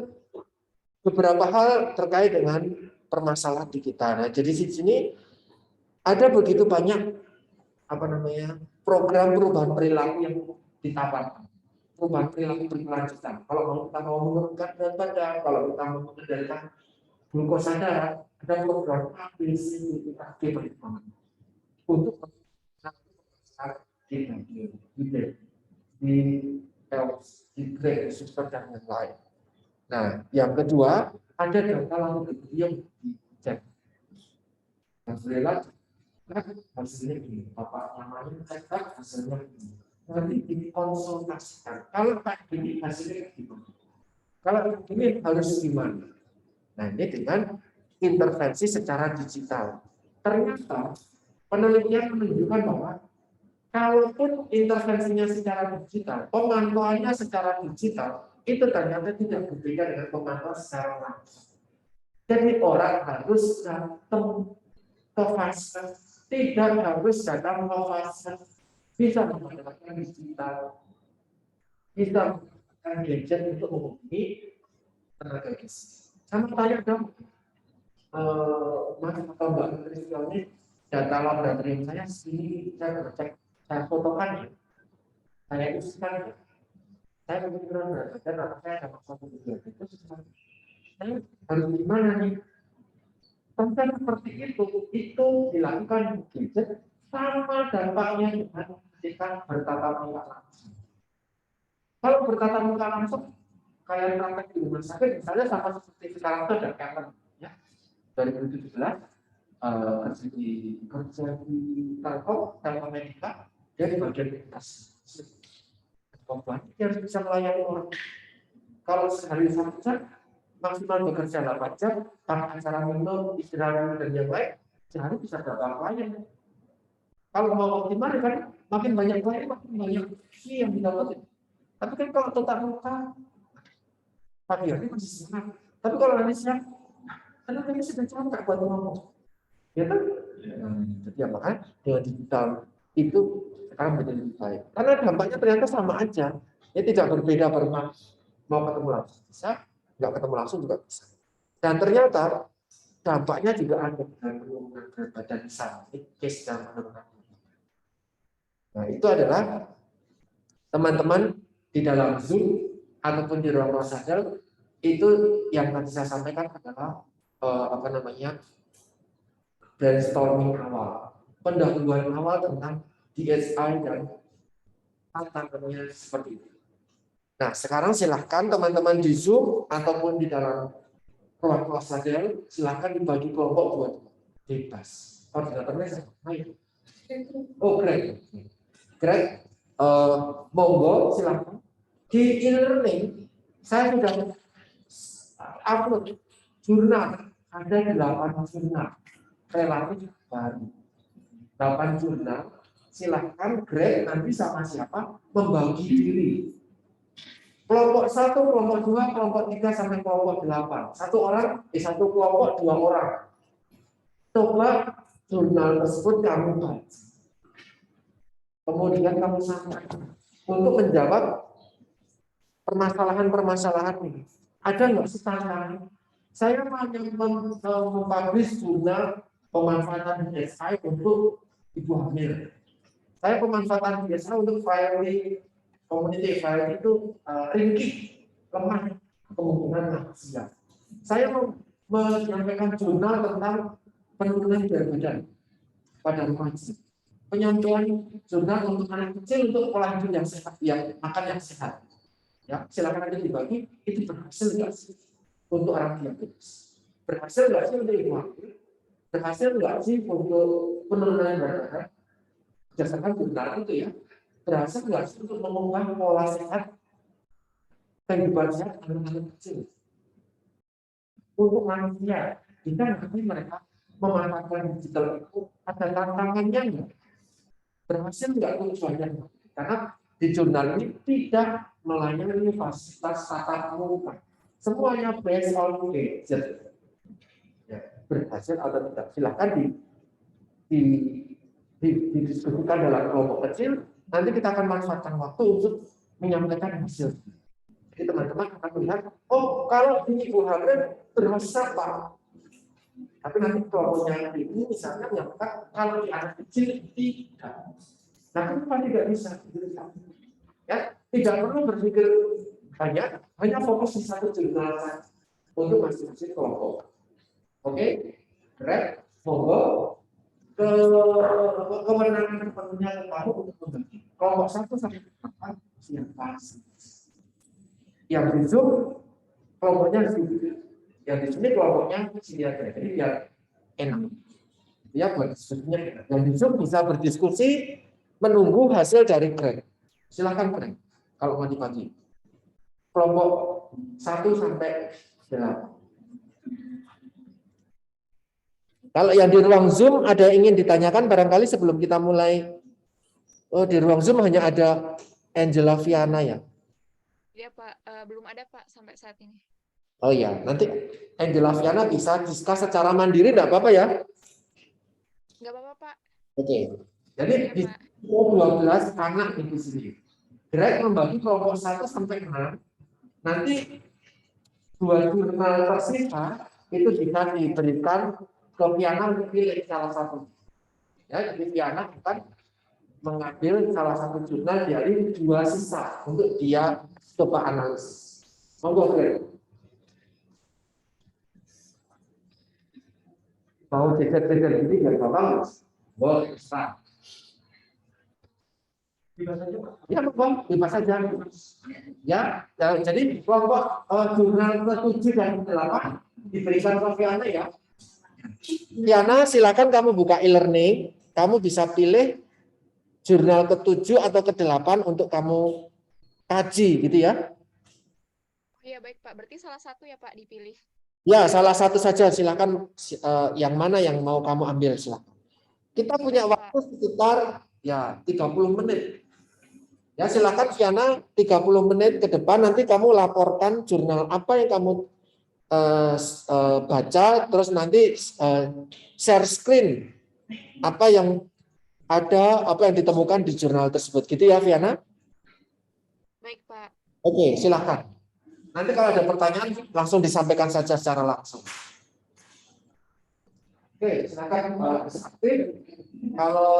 Speaker 1: beberapa hal terkait dengan permasalahan di kita. Nah, jadi di sini ada begitu banyak program perubahan perilaku yang ditawarkan. Perubahan perilaku berkelanjutan. Kalau kita mau menurunkan berat badan, kalau kita mau mengendalikan glukosa darah, ada program ABCD perhitungan untuk di grade suster dan yang lain. Nah, yang kedua ada data lalu yang dicek. Yang hasilnya ini, bapak namanya cetak hasilnya ini. Nanti dikonsultasikan. Kalau Pak ini hasilnya gimana? Kalau ini harus gimana? Nah, ini dengan intervensi secara digital. Ternyata penelitian menunjukkan bahwa kalaupun intervensinya secara digital, pemantauannya secara digital, itu ternyata tidak berbeda dengan pemantauan secara langsung. Jadi orang harus datang ke fase, tidak harus datang ke fase, bisa menggunakan digital, bisa menggunakan gadget untuk menghubungi tenaga gizi. Sama tanya dong, Mas atau Mbak Nutrisionis, data laboratorium saya sini, saya cek, saya fotokan ya, saya isikan ya, saya kebetulan berat badan anak saya ada masalah itu, saya harus gimana nih? Tentang seperti itu dilakukan gadget sama dampaknya dengan ketika bertatap muka langsung. Kalau bertatap muka langsung, kalian praktek di rumah sakit, misalnya sama seperti sekarang itu ada Kevin, ya, 2017 kerja di Telkomedika, dia di bagian atas. Dia harus bisa melayani orang. Kalau sehari satu jam, maksimal bekerja 8 jam, tanpa acara minum, istirahat dan yang lain, sehari bisa dapat klien. Kalau mau optimal kan, makin banyak klien, makin banyak fee yang didapatin. Tapi kan kalau tetap muka, pagi hari masih semangat. Tapi kalau nanti siang, karena kami sudah capek buat ngomong. Ya kan? Jadi apakah dengan digital itu sekarang menjadi lebih baik? Karena dampaknya ternyata sama aja. Ya tidak berbeda mau ketemu langsung bisa, nggak ketemu langsung juga bisa. Dan ternyata dampaknya juga ada dengan penurunan berat badan besar. Ini case yang penurunan. Nah itu adalah teman-teman di dalam Zoom ataupun di ruang sadar itu yang tadi saya sampaikan adalah brainstorming awal, pendahuluan awal tentang DSI dan tantangannya seperti itu. Nah, sekarang silahkan teman-teman di Zoom ataupun di dalam ruang kelas sadar, silahkan dibagi kelompok dua bebas. Koordinatornya saya. Oh, Greg. Greg, monggo silahkan. Di e-learning, saya sudah upload jurnal, ada 8 jurnal relatif baru. 8 jurnal, silahkan Greg nanti sama siapa membagi diri. Kelompok 1, kelompok 2, kelompok 3 sampai kelompok 8. Satu kelompok 2 orang. Coba jurnal tersebut kamu baca. Kemudian kamu sampaikan untuk menjawab permasalahan-permasalahan ini. Ada nggak sih tantangan? Saya mempublish jurnal pemanfaatan DSI untuk ibu hamil. Saya pemanfaatan DSI untuk family community file itu ringkih, lemah, kemungkinan manusia. Saya menyampaikan jurnal tentang penurunan berat badan pada remaja. Penyampaian jurnal untuk anak kecil untuk pola hidup yang sehat, yang makan yang sehat. Ya, silakan aja dibagi. Itu berhasil nggak sih untuk orang diabetes? Berhasil nggak sih untuk ibu hamil? Berhasil nggak sih untuk penurunan berat badan? Berdasarkan jurnal itu ya. Berhasil nggak sih untuk mengubah pola sehat kehidupan sehat anak-anak kecil untuk manusia? Jika nanti mereka memanfaatkan digital itu, ada tantangannya nggak? Berhasil nggak tujuannya? Karena di jurnal ini tidak melayani fasilitas tatap muka, semuanya based on gadget. Ya, berhasil atau tidak? Silahkan didiskusikan dalam kelompok kecil. Nanti kita akan manfaatkan waktu untuk menyampaikan hasil. Jadi teman-teman akan melihat, oh kalau di ibu hamil berhasil Pak. Tapi nanti kelompoknya ini misalnya menyampaikan kalau di anak kecil tidak. Nah kenapa tidak bisa? Ya, tidak perlu berpikir banyak, hanya fokus di satu jurnal saja untuk masing-masing kelompok. Oke, Greg, monggo kewenangan penuhnya terparu untuk membagi kelompok 1 sampai 8 siapa yang di Zoom kelompoknya di sini, yang di sini kelompoknya sini aja, jadi biar enak. Ya, buat diskusinya. Dan di Zoom bisa berdiskusi menunggu hasil dari Greg. Silakan Greg kalau mau dibagi. Kelompok 1 sampai 8. Kalau yang di ruang Zoom ada yang ingin ditanyakan barangkali sebelum kita mulai. Oh, di ruang Zoom hanya ada Angela Viana ya.
Speaker 3: Iya Pak, belum ada Pak sampai saat ini.
Speaker 1: Oh ya, nanti Angela Viana bisa diskus secara mandiri, enggak apa-apa ya?
Speaker 3: Nggak apa-apa Pak.
Speaker 1: Oke. Jadi
Speaker 3: Iya
Speaker 1: di
Speaker 3: Pak.
Speaker 1: 12 anak itu sendiri. Greg membagi kelompok 1 sampai 6. Nanti 2 jurnal tersisa itu bisa diberikan ke Viana untuk pilih salah satu. Ya, jadi Viana akan mengambil salah satu jurnal dari 2 sisa untuk dia coba analisis. Monggo Greg. Mau jejer-jejer ini nggak apa-apa Mas? Boleh, Pak. Ya, bebas saja. Ya, jadi kelompok jurnal ke-7 dan ke-8 diberikan ke Viana ya. Viana, silakan kamu buka e-learning, kamu bisa pilih jurnal ke-7 atau ke-8 untuk kamu kaji gitu ya.
Speaker 3: Oh iya baik Pak, berarti salah satu ya Pak dipilih.
Speaker 1: Ya, salah satu saja silakan yang mana yang mau kamu ambil silakan. Kita punya waktu sekitar ya 30 menit. Ya, silakan Viana 30 menit ke depan nanti kamu laporkan jurnal apa yang kamu baca, terus nanti share screen apa yang ada, apa yang ditemukan di jurnal tersebut. Gitu ya Viana?
Speaker 3: Baik Pak.
Speaker 1: Oke, silakan. Nanti kalau ada pertanyaan langsung disampaikan saja secara langsung. Oke, silakan Pak Sakti. Kalau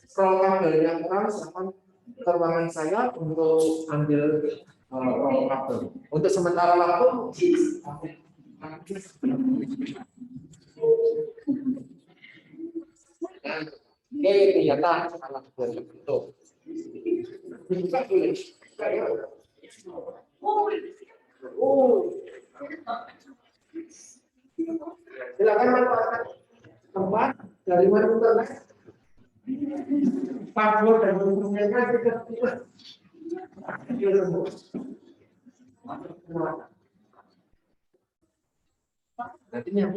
Speaker 1: scroll kabelnya kurang, silakan ke ruangan saya untuk ambil kabel. Untuk sementara waktu, oke, ternyata salah berbentuk. Bisa boleh. Silakan manfaatkan tempat dari mana internet. Password dan dokumennya juga. Nantinya.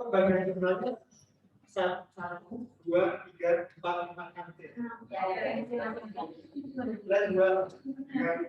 Speaker 1: Bagian jurnalnya 1, 2, 3, 4, 5 kantin. Dan 2, 3.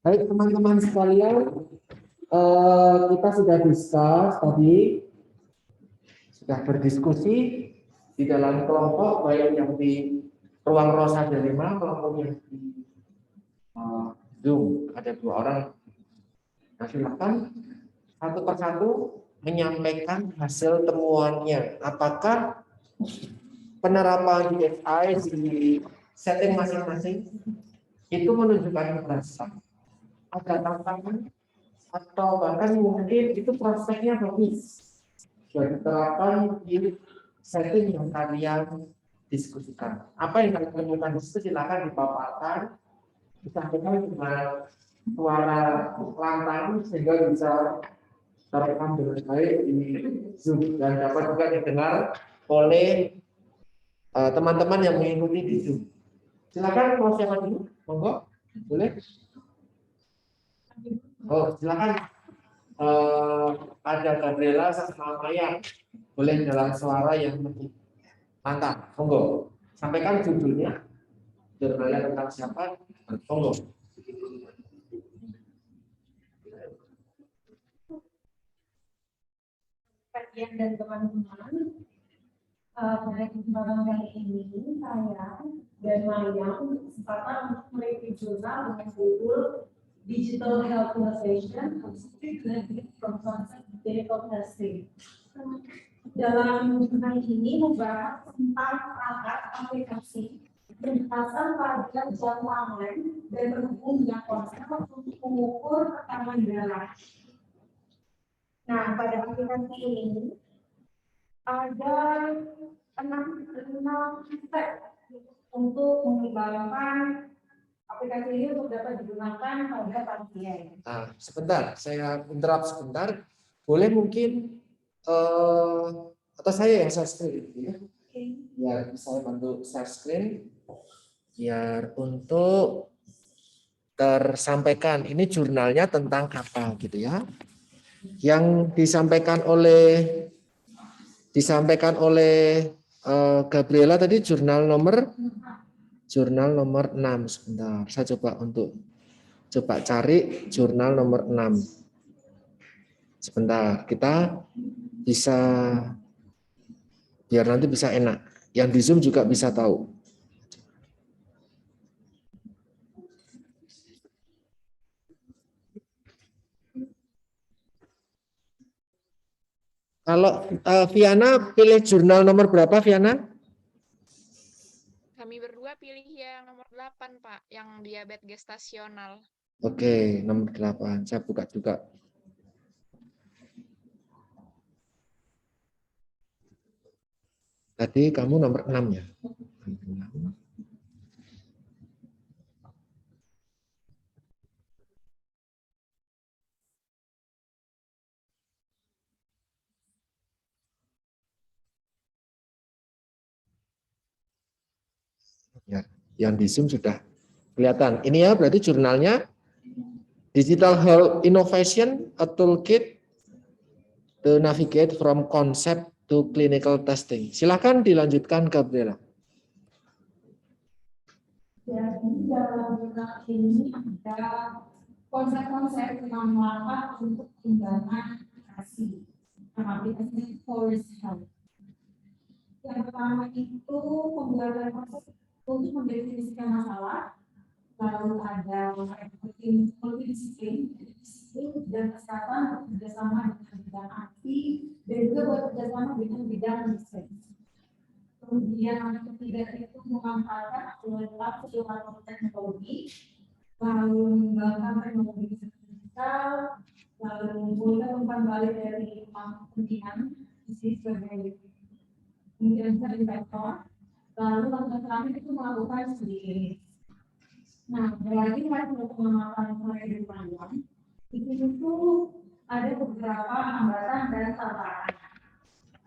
Speaker 1: Baik teman-teman sekalian, kita sudah discuss tadi, sudah berdiskusi di dalam kelompok, baik yang di ruang Rosa Delima, kelompok yang di Zoom, ada 2 orang. Nah, silakan satu persatu menyampaikan hasil temuannya. Apakah penerapan DFI di setting masing-masing itu menunjukkan berasa ada tantangan atau bahkan mungkin itu prospeknya bagus sudah diterapkan di setting yang kalian diskusikan. Apa yang kalian temukan di situ silakan dipaparkan disampaikan dengan suara lantang sehingga bisa terekam dengan baik di Zoom dan dapat juga didengar oleh teman-teman yang mengikuti di Zoom. Silakan mau siapa dulu? Monggo, boleh? Oh, silakan. Ada Gabriela sama Maya, boleh dalam suara yang lebih lantang. Monggo, sampaikan judulnya, jurnalnya tentang siapa? Monggo.
Speaker 2: Kajian dan teman-teman, pada kesempatan kali ini saya dan Maya kesempatan untuk mereview jurnal dengan judul Digital Health Innovation from Concept to Clinical Testing. Dalam jurnal ini membahas tentang perangkat aplikasi berdasarkan pada jam tangan dan berhubung dengan ponsel untuk mengukur tekanan darah. Nah, pada aplikasi ini ada enam step untuk mengembangkan aplikasi ini untuk dapat digunakan pada pasien.
Speaker 1: Nah, sebentar, saya interrupt sebentar. Boleh mungkin atau saya yang share screen ya. Biar saya bantu share screen biar untuk tersampaikan ini jurnalnya tentang apa gitu ya. Yang disampaikan oleh Gabriela tadi jurnal nomor 6. Sebentar, saya coba cari jurnal nomor 6. Sebentar, kita bisa biar nanti bisa enak. Yang di Zoom juga bisa tahu. Kalau Viana pilih jurnal nomor berapa, Viana?
Speaker 3: Kami berdua pilih yang nomor 8, Pak, yang diabetes gestasional.
Speaker 1: Oke, nomor 8. Saya buka juga. Tadi kamu nomor 6 ya? Ya, yang di Zoom sudah kelihatan. Ini ya berarti jurnalnya Digital Health Innovation, a Toolkit to Navigate from Concept to Clinical Testing. Silakan dilanjutkan, Gabriela.
Speaker 2: Jadi dalam jurnal ini ada konsep-konsep yang langkah untuk pengembangan aplikasi Forest Health. Yang pertama itu pembuatan konsep untuk mendefinisikan masalah, lalu ada multidisiplin dan kesehatan bekerjasama dengan bidang IT dan juga bekerjasama dengan bidang riset. Kemudian yang ketiga itu memanfaatkan aplikasi teknologi, lalu mengembangkan teknologi digital, lalu mulai umpan balik dari kepentingan isi sebagai kemudian investor, lalu langkah terakhir itu melakukan studi. Nah, berarti untuk pengamatan mulai dari panjang, itu ada beberapa hambatan dan tantangan.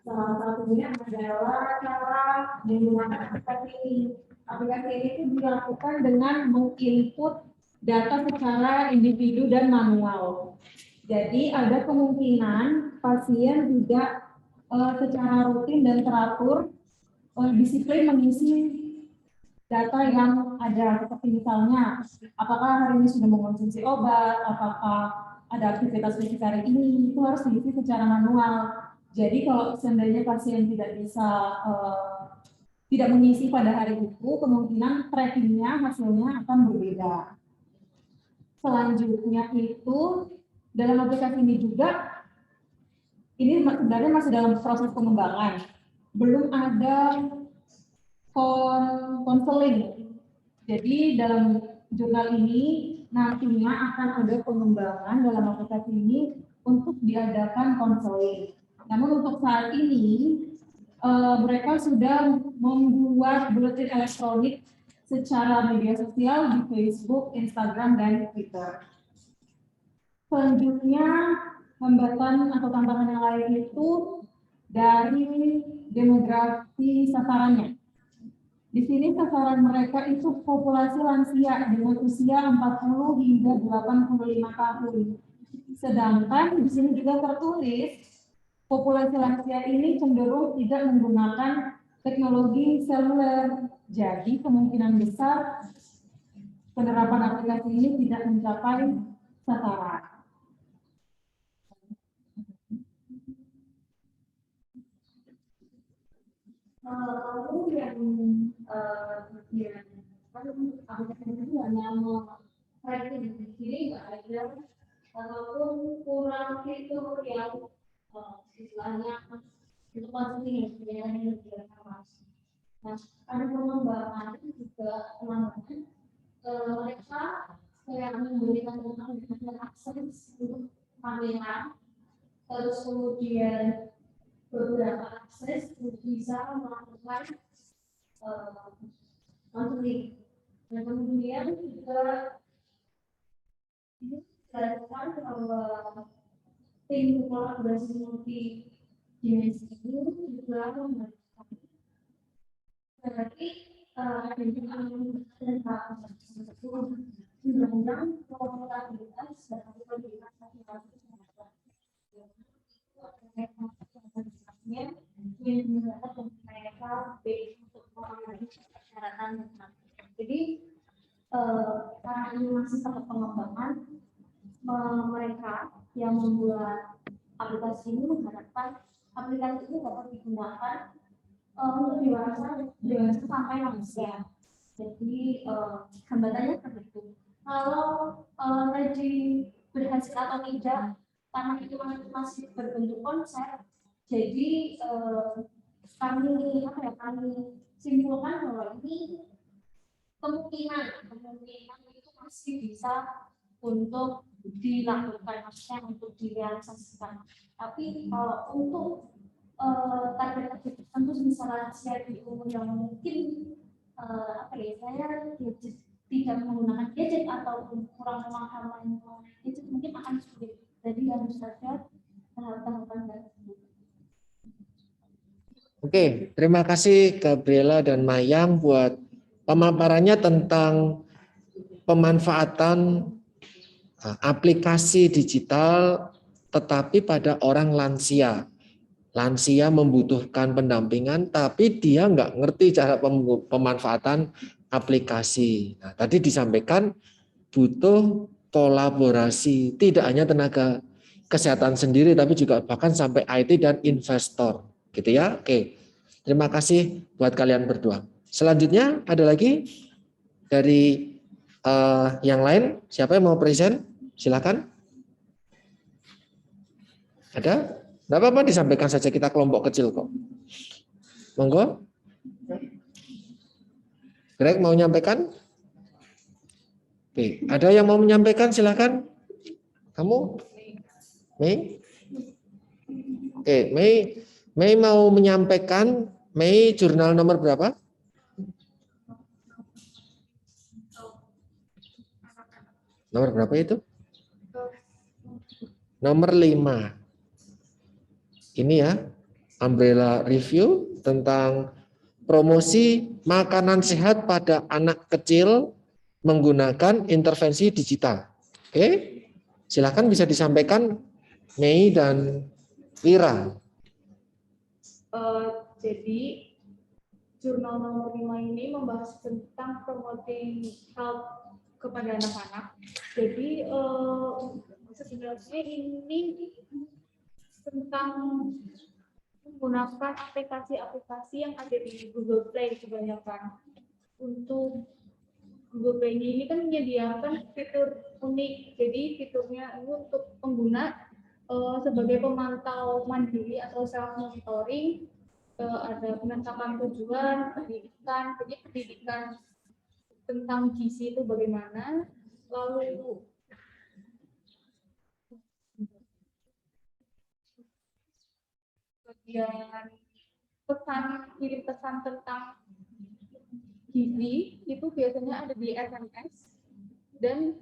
Speaker 2: Salah satunya adalah cara menggunakan aplikasi ini. Aplikasi ini itu dilakukan dengan menginput data secara individu dan manual. Jadi ada kemungkinan pasien juga secara rutin dan teratur disiplin mengisi data yang ada, seperti misalnya apakah hari ini sudah mengonsumsi obat, apakah ada aktivitas fisik hari ini, itu harus diisi secara manual. Jadi kalau seandainya pasien tidak bisa tidak mengisi pada hari itu, kemungkinan trackingnya hasilnya akan berbeda. Selanjutnya itu dalam aplikasi ini juga ini sebenarnya masih dalam proses pengembangan, belum ada konseling. Jadi dalam jurnal ini nantinya akan ada pengembangan dalam aplikasi ini untuk diadakan konseling. Namun untuk saat ini mereka sudah membuat buletin elektronik
Speaker 4: secara media sosial di Facebook, Instagram, dan Twitter. Selanjutnya, hambatan atau tantangan yang lain itu dari demografi sasarannya. Di sini sasaran mereka itu populasi lansia dengan usia 40 hingga 85 tahun. Sedangkan di sini juga tertulis populasi lansia ini cenderung tidak menggunakan teknologi seluler. Jadi kemungkinan besar penerapan aplikasi ini tidak mencapai sasaran.
Speaker 2: Lalu yang aplikasi itu hanya ranking di sini nggak ada ataupun kurang fitur yang istilahnya itu pasti yang sama. Nah, ada pengembangan juga pengembangan mereka kayak memberikan akses untuk kamera, terus kemudian beberapa akses untuk bisa melakukan counseling. Dan kemudian juga ini dilakukan tim kolaborasi multi dimensi ini juga membantu. Berarti ada juga tentang undang-undang portabilitas dan aktivitas yang menggunakan mereka untuk mengambil persyaratan. Jadi karena ini masih tahap pengembangan, mereka yang membuat aplikasi ini mengharapkan aplikasi ini dapat digunakan untuk dewasa sampai lansia. Jadi hambatannya seperti kalau tadi berhasil atau tidak, karena itu masih berbentuk konsep. Jadi kami simpulkan bahwa ini kemungkinan itu masih bisa untuk dilakukan, maksudnya untuk direalisasikan. Tapi kalau untuk target tertentu misalnya lansia di umur yang mungkin saya tidak menggunakan gadget ataupun kurang pemahaman gadget, mungkin akan sulit. Jadi harus ada tahapan tersebut.
Speaker 1: Oke, terima kasih Gabriela dan Mayang buat pemaparannya tentang pemanfaatan aplikasi digital tetapi pada orang lansia. Lansia membutuhkan pendampingan tapi dia nggak ngerti cara pemanfaatan aplikasi. Nah, tadi disampaikan butuh kolaborasi, tidak hanya tenaga kesehatan sendiri tapi juga bahkan sampai IT dan investor. Gitu ya. Oke. Terima kasih buat kalian berdua. Selanjutnya ada lagi dari yang lain. Siapa yang mau present? Silakan. Ada? Tidak apa-apa disampaikan saja, kita kelompok kecil kok. Monggo. Greg mau menyampaikan? Oke, ada yang mau menyampaikan? Silakan. Kamu? Mei? Oke, Mei mau menyampaikan. Mei jurnal nomor berapa? Nomor berapa itu? Nomor 5. Ini ya, umbrella review tentang promosi makanan sehat pada anak kecil menggunakan intervensi digital. Oke, silakan bisa disampaikan Mei dan Wira.
Speaker 4: Jadi jurnal nomor 5 ini membahas tentang promoting health kepada anak-anak. Jadi sebenarnya ini tentang menggunakan aplikasi-aplikasi yang ada di Google Play kebanyakan. Untuk Google Play ini kan menyediakan fitur unik. Jadi fiturnya ini untuk pengguna sebagai pemantau mandiri atau self monitoring, ada penetapan tujuan, pendidikan, jadi pendidikan tentang gizi itu bagaimana, lalu bagian kirim pesan tentang gizi itu biasanya ada di SMS dan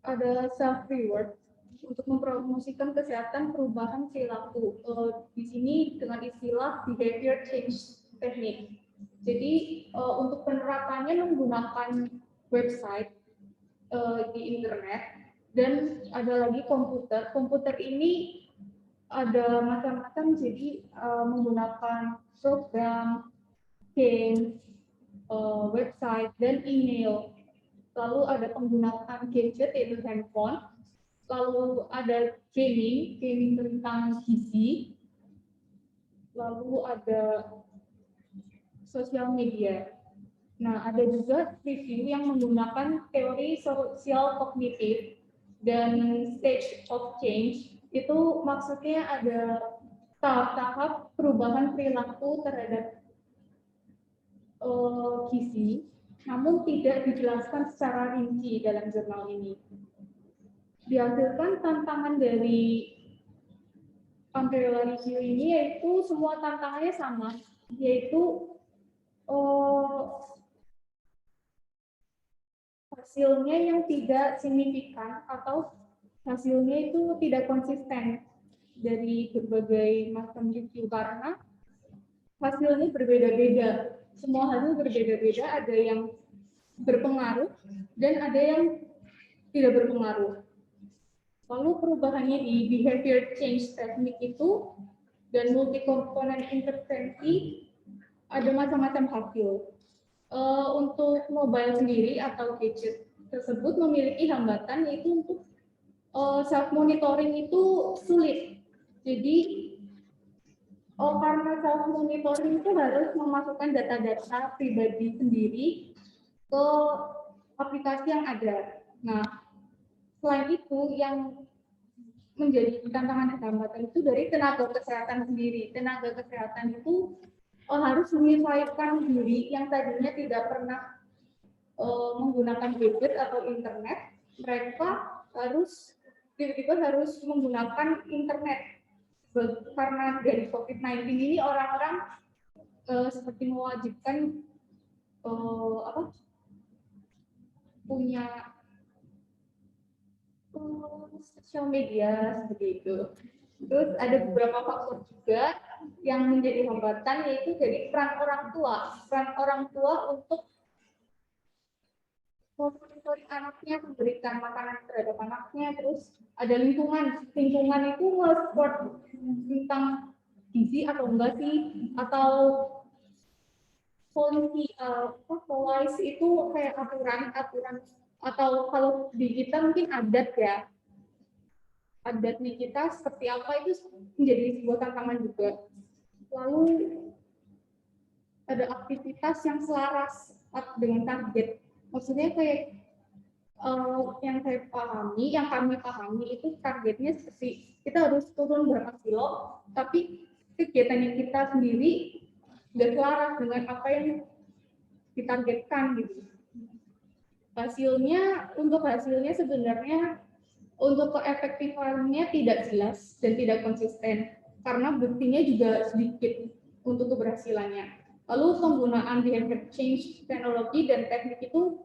Speaker 4: ada self reward untuk mempromosikan kesehatan perubahan perilaku. Di sini dengan istilah behavior change technique. Jadi untuk penerapannya menggunakan website di internet dan ada lagi komputer. Komputer ini ada macam-macam, jadi menggunakan program, game, website, dan email. Lalu ada penggunaan gadget yaitu handphone. Lalu ada gaming tentang gizi. Lalu ada sosial media. Nah, ada juga review yang menggunakan teori sosial kognitif dan stage of change. Itu maksudnya ada tahap-tahap perubahan perilaku terhadap gizi, namun tidak dijelaskan secara rinci dalam jurnal ini. Dihasilkan tantangan dari umbrella review ini yaitu semua tantangannya sama, yaitu hasilnya yang tidak signifikan atau hasilnya itu tidak konsisten dari berbagai macam review karena hasilnya berbeda-beda. Semua hasil berbeda-beda, ada yang berpengaruh dan ada yang tidak berpengaruh. Lalu perubahannya di behavior change technique itu dan multi komponen intervensi ada macam-macam hasil. Untuk mobile sendiri atau gadget tersebut memiliki hambatan yaitu untuk self monitoring itu sulit. Jadi karena self monitoring itu harus memasukkan data-data pribadi sendiri ke aplikasi yang ada. Nah, selain itu yang menjadi tantangan dan hambatan itu dari tenaga kesehatan sendiri. Tenaga kesehatan itu harus menyesuaikan diri yang tadinya tidak pernah menggunakan gadget atau internet, mereka harus tiba-tiba harus menggunakan internet karena dari COVID-19 ini orang-orang seperti mewajibkan punya sosial media seperti itu. Terus ada beberapa faktor juga yang menjadi hambatan yaitu dari peran orang tua. Peran orang tua untuk memonitori anaknya, memberikan makanan terhadap anaknya. Terus ada lingkungan. Lingkungan itu nge-support tentang gizi atau enggak sih? Atau policy itu kayak aturan atau kalau di kita mungkin adat ya. Adatnya kita seperti apa itu menjadi sebuah tantangan juga. Lalu ada aktivitas yang selaras dengan target. Maksudnya kayak yang kami pahami itu targetnya seperti kita harus turun berapa kilo, tapi kegiatannya kita sendiri nggak selaras dengan apa yang ditargetkan gitu. Untuk hasilnya sebenarnya untuk keefektifannya tidak jelas dan tidak konsisten karena buktinya juga sedikit untuk keberhasilannya. Lalu penggunaan behavior change teknologi dan teknik itu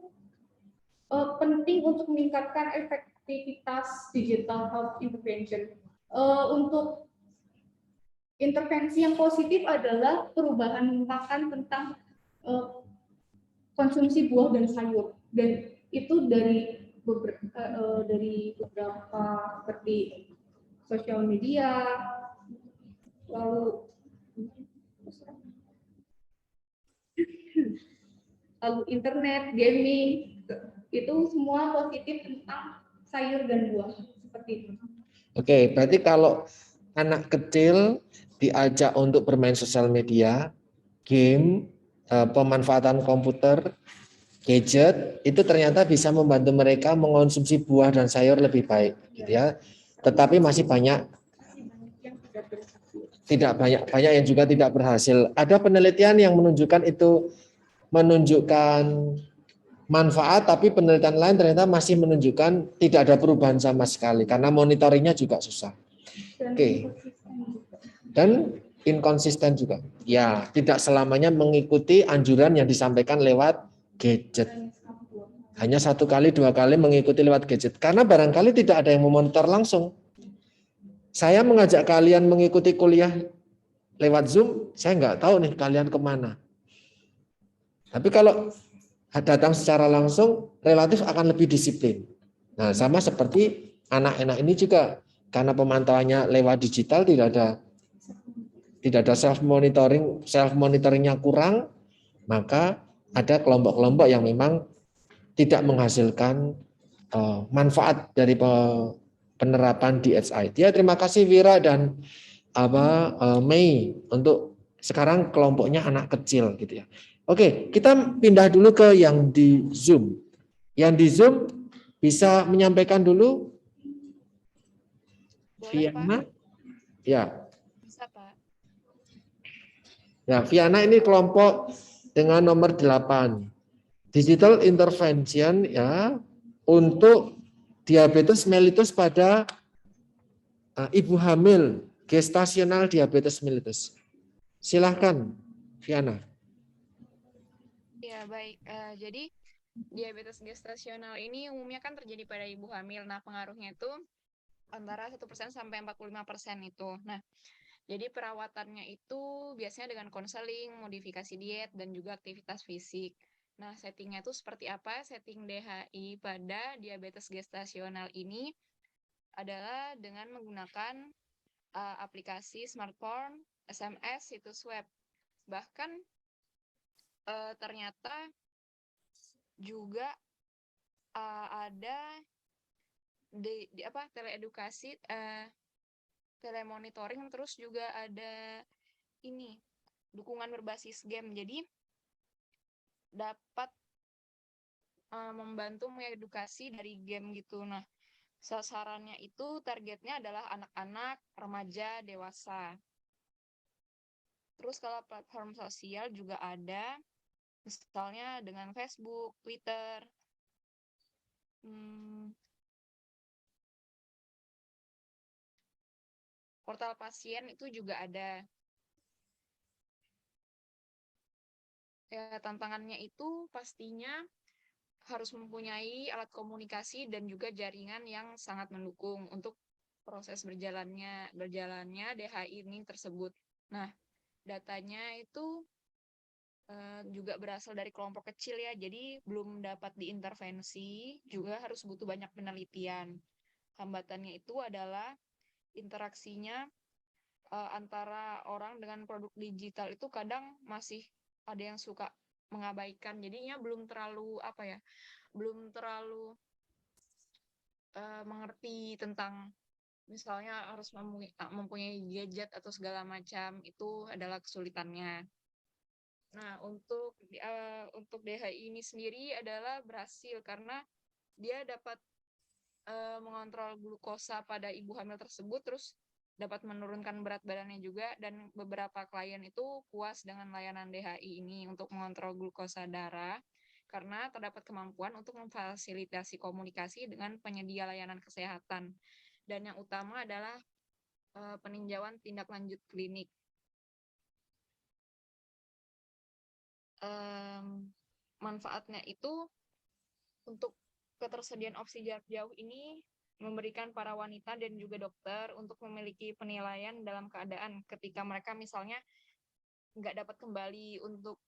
Speaker 4: penting untuk meningkatkan efektivitas digital health intervention. Untuk intervensi yang positif adalah perubahan makan tentang konsumsi buah dan sayur, dan itu dari beberapa seperti sosial media, lalu internet, gaming, itu semua positif tentang sayur dan buah seperti itu.
Speaker 1: Oke, berarti kalau anak kecil diajak untuk bermain sosial media, game, pemanfaatan komputer, gadget, itu ternyata bisa membantu mereka mengonsumsi buah dan sayur lebih baik, gitu ya. Tetapi masih banyak yang juga tidak berhasil. Ada penelitian yang menunjukkan manfaat, tapi penelitian lain ternyata masih menunjukkan tidak ada perubahan sama sekali karena monitoringnya juga susah. Oke. Dan inkonsisten juga. Ya, tidak selamanya mengikuti anjuran yang disampaikan lewat gadget. Hanya 1 kali, 2 kali mengikuti lewat gadget. Karena barangkali tidak ada yang memonitor langsung. Saya mengajak kalian mengikuti kuliah lewat Zoom, saya nggak tahu nih kalian kemana. Tapi kalau datang secara langsung, relatif akan lebih disiplin. Nah, sama seperti anak-anak ini juga. Karena pemantauannya lewat digital, tidak ada self-monitoringnya kurang, maka ada kelompok-kelompok yang memang tidak menghasilkan manfaat dari penerapan DHI. Terima kasih Wira dan Mei untuk sekarang kelompoknya anak kecil gitu ya. Oke, kita pindah dulu ke yang di Zoom. Yang di Zoom bisa menyampaikan dulu.
Speaker 3: Boleh,
Speaker 1: Viana?
Speaker 3: Pak.
Speaker 1: Ya.
Speaker 3: Bisa, Pak.
Speaker 1: Ya, Viana ini kelompok dengan nomor 8. Digital intervention ya untuk diabetes mellitus pada ibu hamil, gestasional diabetes mellitus. Silahkan, Viana.
Speaker 3: Ya, baik. Jadi diabetes gestasional ini umumnya kan terjadi pada ibu hamil. Nah, pengaruhnya itu antara 1% sampai 45% itu. Nah, jadi perawatannya itu biasanya dengan konseling, modifikasi diet, dan juga aktivitas fisik. Nah, settingnya itu seperti apa? Setting DHI pada diabetes gestasional ini adalah dengan menggunakan aplikasi smartphone, SMS, situs web. Bahkan ternyata juga ada teleedukasi, telemonitoring, terus juga ada ini dukungan berbasis game. Jadi dapat membantu mengedukasi dari game gitu. Nah, sasarannya itu targetnya adalah anak-anak, remaja, dewasa. Terus kalau platform sosial juga ada, misalnya dengan Facebook, Twitter, portal pasien itu juga ada. Ya, tantangannya itu pastinya harus mempunyai alat komunikasi dan juga jaringan yang sangat mendukung untuk proses berjalannya DHI ini tersebut. Nah, datanya itu juga berasal dari kelompok kecil ya, jadi belum dapat diintervensi, juga harus butuh banyak penelitian. Hambatannya itu adalah interaksinya antara orang dengan produk digital itu kadang masih ada yang suka mengabaikan, jadinya belum terlalu mengerti tentang misalnya harus mempunyai gadget atau segala macam, itu adalah kesulitannya. Nah, untuk DHI ini sendiri adalah berhasil karena dia dapat mengontrol glukosa pada ibu hamil tersebut, terus dapat menurunkan berat badannya juga, dan beberapa klien itu puas dengan layanan DHI ini untuk mengontrol glukosa darah karena terdapat kemampuan untuk memfasilitasi komunikasi dengan penyedia layanan kesehatan. Dan yang utama adalah peninjauan tindak lanjut klinik. Manfaatnya itu untuk ketersediaan opsi jarak jauh ini memberikan para wanita dan juga dokter untuk memiliki penilaian dalam keadaan ketika mereka misalnya nggak dapat kembali untuk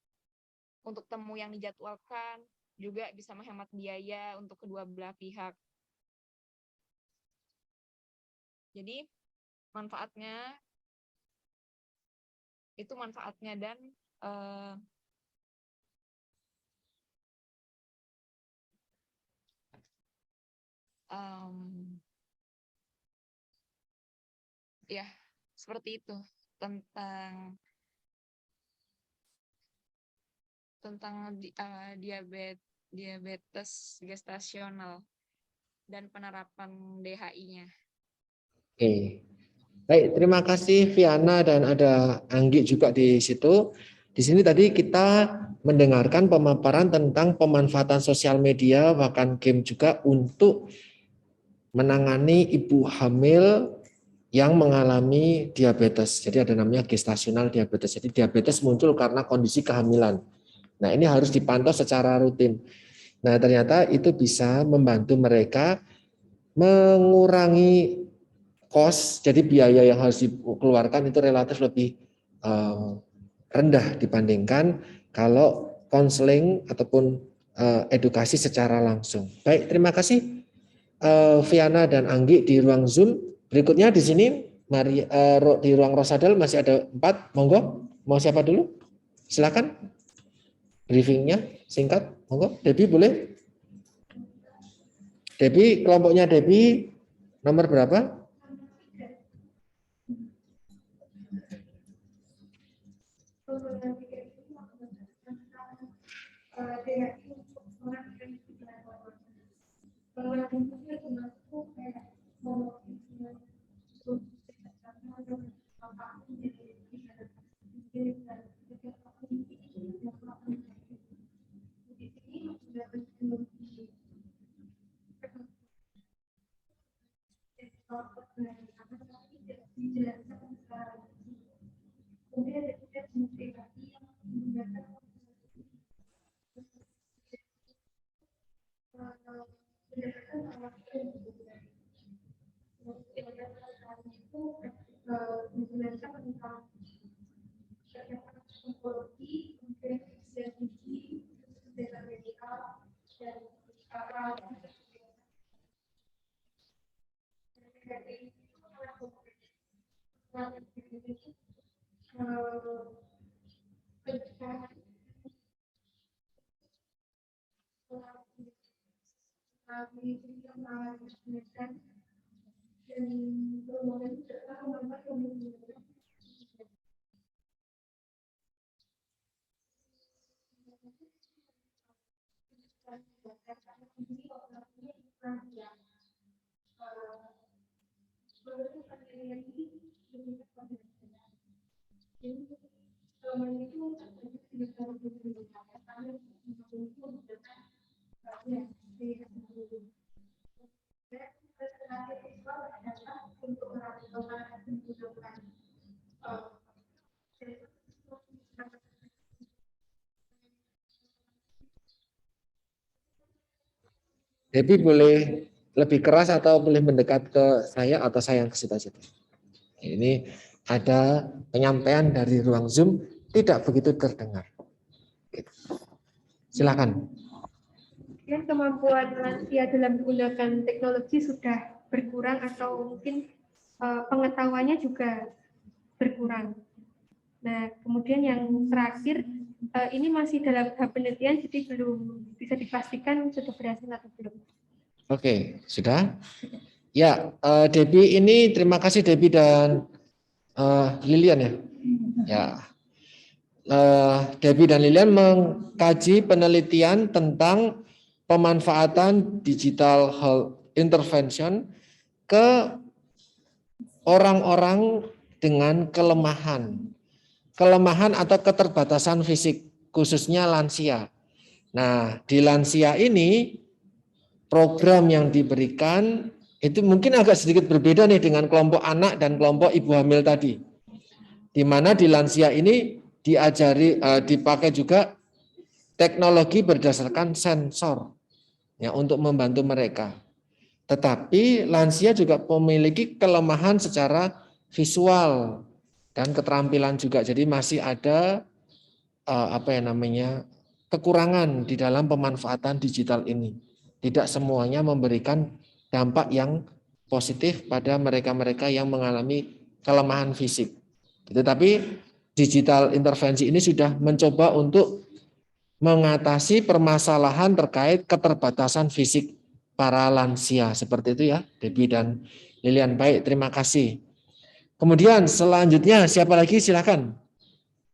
Speaker 3: temu yang dijadwalkan, juga bisa menghemat biaya untuk kedua belah pihak. Jadi manfaatnya dan ya seperti itu tentang diabetes gestasional dan penerapan DHI-nya.
Speaker 1: Oke. Baik, terima kasih Viana dan ada Anggi juga di situ. Di sini tadi kita mendengarkan pemaparan tentang pemanfaatan sosial media, bahkan game juga untuk menangani ibu hamil yang mengalami diabetes. Jadi ada namanya gestasional diabetes. Jadi diabetes muncul karena kondisi kehamilan. Nah, ini harus dipantau secara rutin. Nah, ternyata itu bisa membantu mereka mengurangi kos, jadi biaya yang harus dikeluarkan itu relatif lebih rendah dibandingkan kalau konseling ataupun edukasi secara langsung. Baik, terima kasih Viana dan Anggi di ruang Zoom. Berikutnya di sini mari di ruang Rosadel masih ada 4. Monggo, mau siapa dulu? Silakan. Briefingnya singkat. Monggo, Debbie boleh? Debbie, kelompoknya Debbie nomor berapa? Debbie boleh lebih keras atau boleh mendekat ke saya atau saya yang ke situ. Ini ada penyampaian dari ruang Zoom tidak begitu terdengar. Silakan.
Speaker 5: Kemudian kemampuan lansia dalam menggunakan teknologi sudah berkurang atau mungkin pengetahuannya juga berkurang. Nah, kemudian yang terakhir ini masih dalam tahap penelitian, jadi belum bisa dipastikan sudah berhasil atau belum.
Speaker 1: Oke, sudah. Ya, Debbie ini terima kasih Debbie dan Lilian ya. Ya, Debbie dan Lilian mengkaji penelitian tentang pemanfaatan digital health intervention ke orang-orang dengan kelemahan atau keterbatasan fisik, khususnya lansia. Nah, di lansia ini program yang diberikan itu mungkin agak sedikit berbeda nih dengan kelompok anak dan kelompok ibu hamil tadi. Di mana di lansia ini dipakai juga teknologi berdasarkan sensor ya untuk membantu mereka. Tetapi lansia juga memiliki kelemahan secara visual dan keterampilan juga. Jadi masih ada kekurangan di dalam pemanfaatan digital ini. Tidak semuanya memberikan dampak yang positif pada mereka-mereka yang mengalami kelemahan fisik. Tetapi digital intervensi ini sudah mencoba untuk mengatasi permasalahan terkait keterbatasan fisik para lansia. Seperti itu ya, Debbie dan Lilian. Baik, terima kasih. Kemudian selanjutnya siapa lagi? Silakan.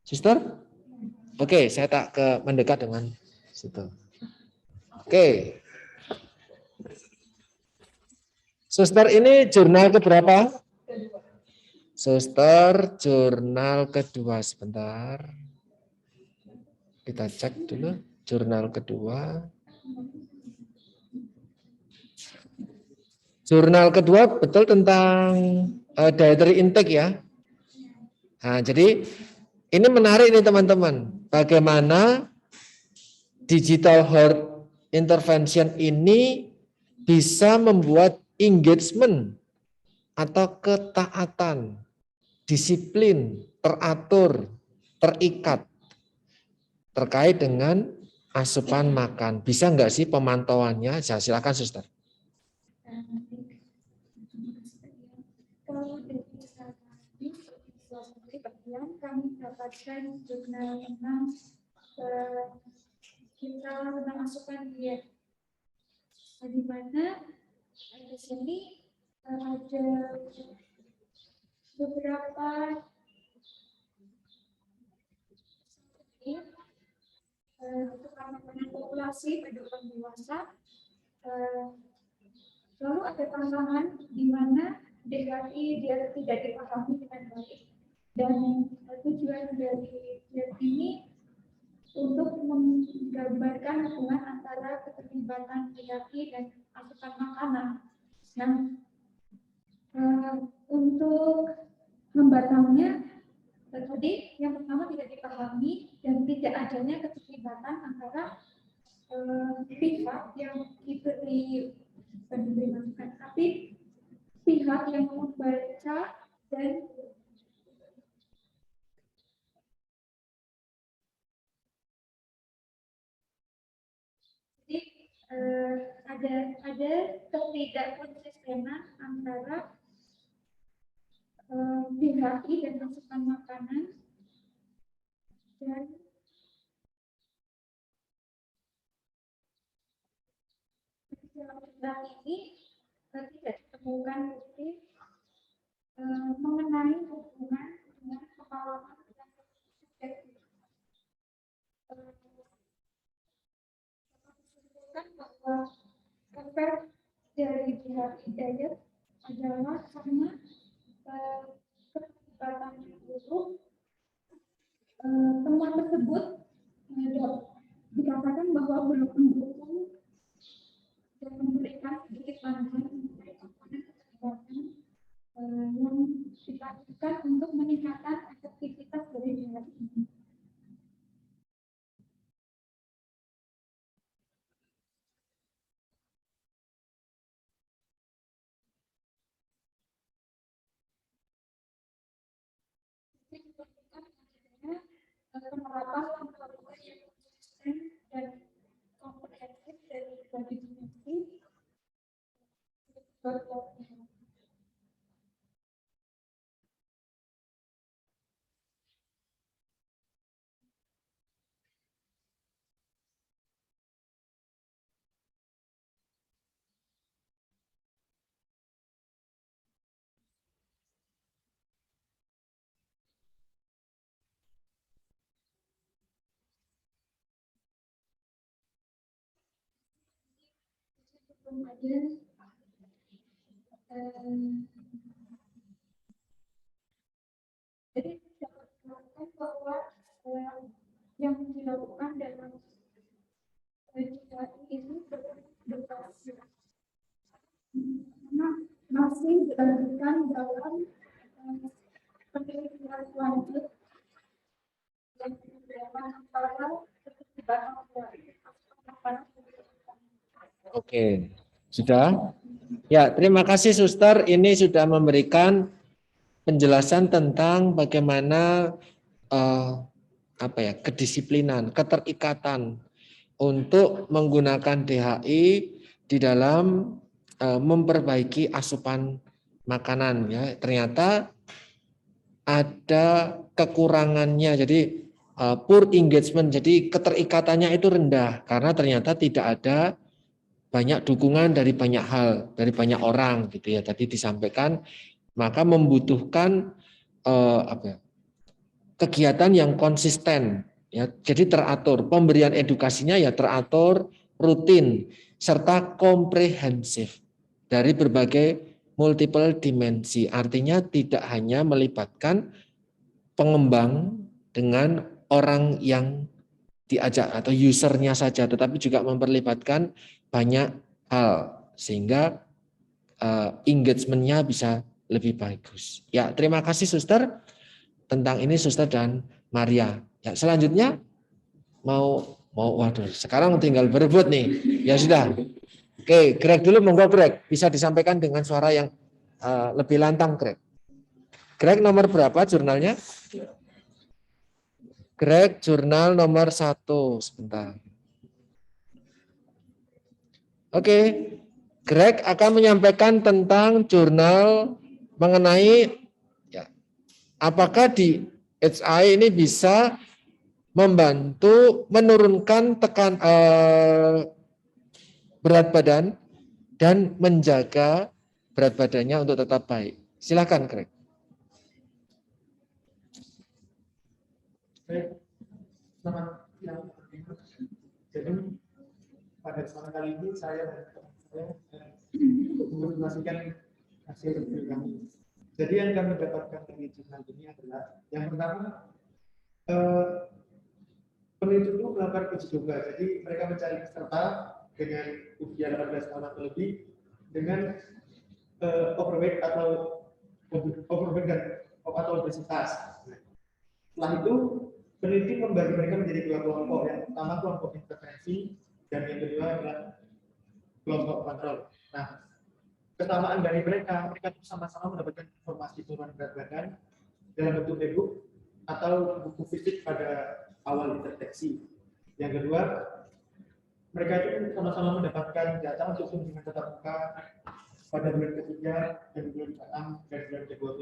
Speaker 1: Sister? Oke, saya tak mendekat dengan situ. Oke. Suster, ini jurnal keberapa? Suster, jurnal kedua. Sebentar. Kita cek dulu. Jurnal kedua. Jurnal kedua betul tentang dietary intake ya. Nah, jadi ini menarik nih teman-teman. Bagaimana digital health intervention ini bisa membuat engagement atau ketaatan, disiplin, teratur, terikat terkait dengan asupan makan. Bisa nggak sih pemantauannya? Silakan Suster.
Speaker 2: Kalau dari bagian kami dapatkan jurnal tentang kita tentang asupan diet. Di mana di sini ada beberapa untuk makanan populasi penduduk dewasa. Lalu ada tantangan di mana DHI dia tidak dipahami dengan baik, dan tujuan dari diet ini untuk menggambarkan hubungan antara keterlibatan DHI dan asupan makanan. Nah, untuk membatangnya tadi yang pertama tidak dipahami dan tidak adanya keterlibatan antara pihak yang diberi masukan, tapi pihak yang membaca dan ada ketidakkonsistenan antara DHI dan asupan makanan, dan dalam ini tidak ditemukan bukti mengenai hubungan dengan pengalaman yang subjektif. Bahwa efek dari DHI diet adalah karena keterlibatan buruk. Temuan tersebut dikatakan bahwa belum mendukung dan memberikan sedikit pandangan mengenai komponen keterlibatan yang dilakukan untuk meningkatkan efektivitas dari diet ini. Penerapan langkah-langkah yang konsisten dan komprehensif dari berbagai dimensi. Kemudian jadi dapat dikatakan bahwa yang dilakukan dalam DHI ini berbasis masih dilanjutkan dalam penelitian lanjut yang dilakukan antara
Speaker 1: Oke, sudah? Ya, terima kasih Suster. Ini sudah memberikan penjelasan tentang bagaimana kedisiplinan, keterikatan untuk menggunakan DHI di dalam memperbaiki asupan makanan. Ya, ternyata ada kekurangannya. Jadi poor engagement, jadi keterikatannya itu rendah karena ternyata tidak ada banyak dukungan dari banyak hal, dari banyak orang gitu ya. Tadi disampaikan, maka membutuhkan kegiatan yang konsisten ya. Jadi teratur, pemberian edukasinya ya teratur, rutin serta komprehensif dari berbagai multiple dimensi. Artinya tidak hanya melibatkan pengembang dengan orang yang diajak atau usernya saja, tetapi juga memperlibatkan banyak hal sehingga engagement-nya bisa lebih bagus. Ya, terima kasih Suster. Tentang ini Suster dan Maria. Ya, selanjutnya waduh, sekarang tinggal berebut nih. Ya sudah. Oke, Greg dulu, monggo Greg. Bisa disampaikan dengan suara yang lebih lantang, Greg. Greg nomor berapa jurnalnya? Greg jurnal nomor 1. Sebentar. Oke. Greg akan menyampaikan tentang jurnal mengenai ya, apakah di HI ini bisa membantu menurunkan berat badan dan menjaga berat badannya untuk tetap baik. Silakan, Greg.
Speaker 6: Baik, selamat siang. Jadi pada kesempatan kali ini saya mempresentasikan hasil review kami. Jadi yang kami dapatkan dari jurnal ini adalah yang pertama peneliti itu melakukan uji coba. Jadi mereka mencari peserta dengan usia 18 tahun atau lebih dengan overweight atau obesitas. Setelah itu peneliti membagi mereka menjadi 2 kelompok. Yang pertama kelompok intervensi dan yang kedua adalah kelompok kontrol. Nah, kesamaan dari mereka sama-sama mendapatkan informasi penurunan berat badan dalam bentuk e-book atau buku fisik pada awal deteksi. Yang kedua, mereka itu sama-sama mendapatkan data untuk kunjungan tatap muka pada bulan ketiga dan bulan ke-6 dan bulan ke-12.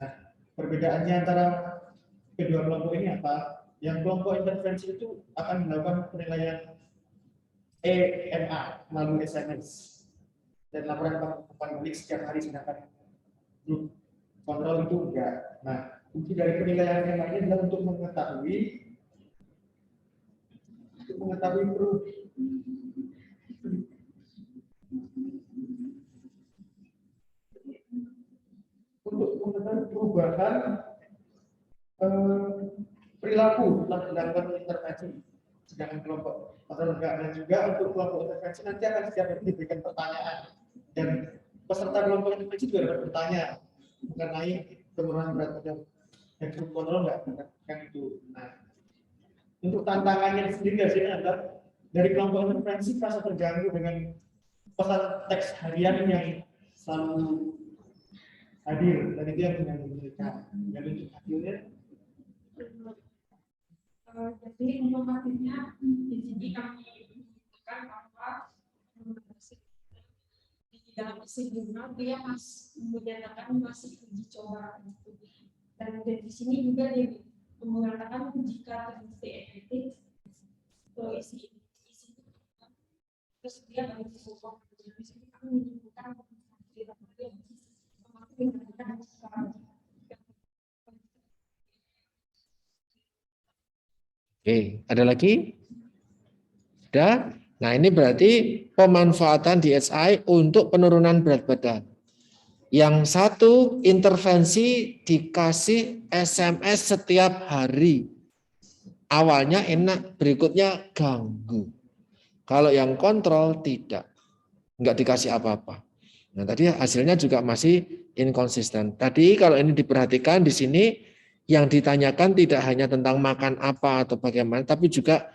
Speaker 6: Nah, perbedaannya antara kedua kelompok ini apa? Yang kelompok intervensi itu akan melakukan penilaian EMA melalui SMS dan laporan balik setiap hari, sedangkan grup kontrol itu enggak. Nah, fungsi dari penilaian EMA ini adalah untuk mengetahui perubahan perilaku setelah dilakukan intervensi. Sedangkan kelompok kontrol enggak, dan juga untuk kelompok intervensi nanti akan setiap hari diberikan pertanyaan dan peserta kelompok intervensi juga dapat bertanya mengenai penurunan berat badan, dan grup kontrol enggak mendapatkan itu. Nah, untuk tantangannya sendiri hasilnya adalah dari kelompok intervensi merasa terganggu dengan pesan teks harian yang selalu hadir, dan itu yang mengganggu mereka. Dan untuk hasilnya
Speaker 4: jadi informasinya di sini kami menunjukkan bahwa di dalam isi jurnal dia menyatakan masih uji coba, dan di sini juga dia mengatakan jika terbukti efektif isi terus dia bagi sesuatu. Di sini kami menunjukkan
Speaker 1: Oke, ada lagi? Sudah? Nah, ini berarti pemanfaatan DHI untuk penurunan berat badan. Yang satu, intervensi dikasih SMS setiap hari. Awalnya enak, berikutnya ganggu. Kalau yang kontrol tidak. Enggak dikasih apa-apa. Nah, tadi hasilnya juga masih inkonsisten. Tadi kalau ini diperhatikan di sini, yang ditanyakan tidak hanya tentang makan apa atau bagaimana, tapi juga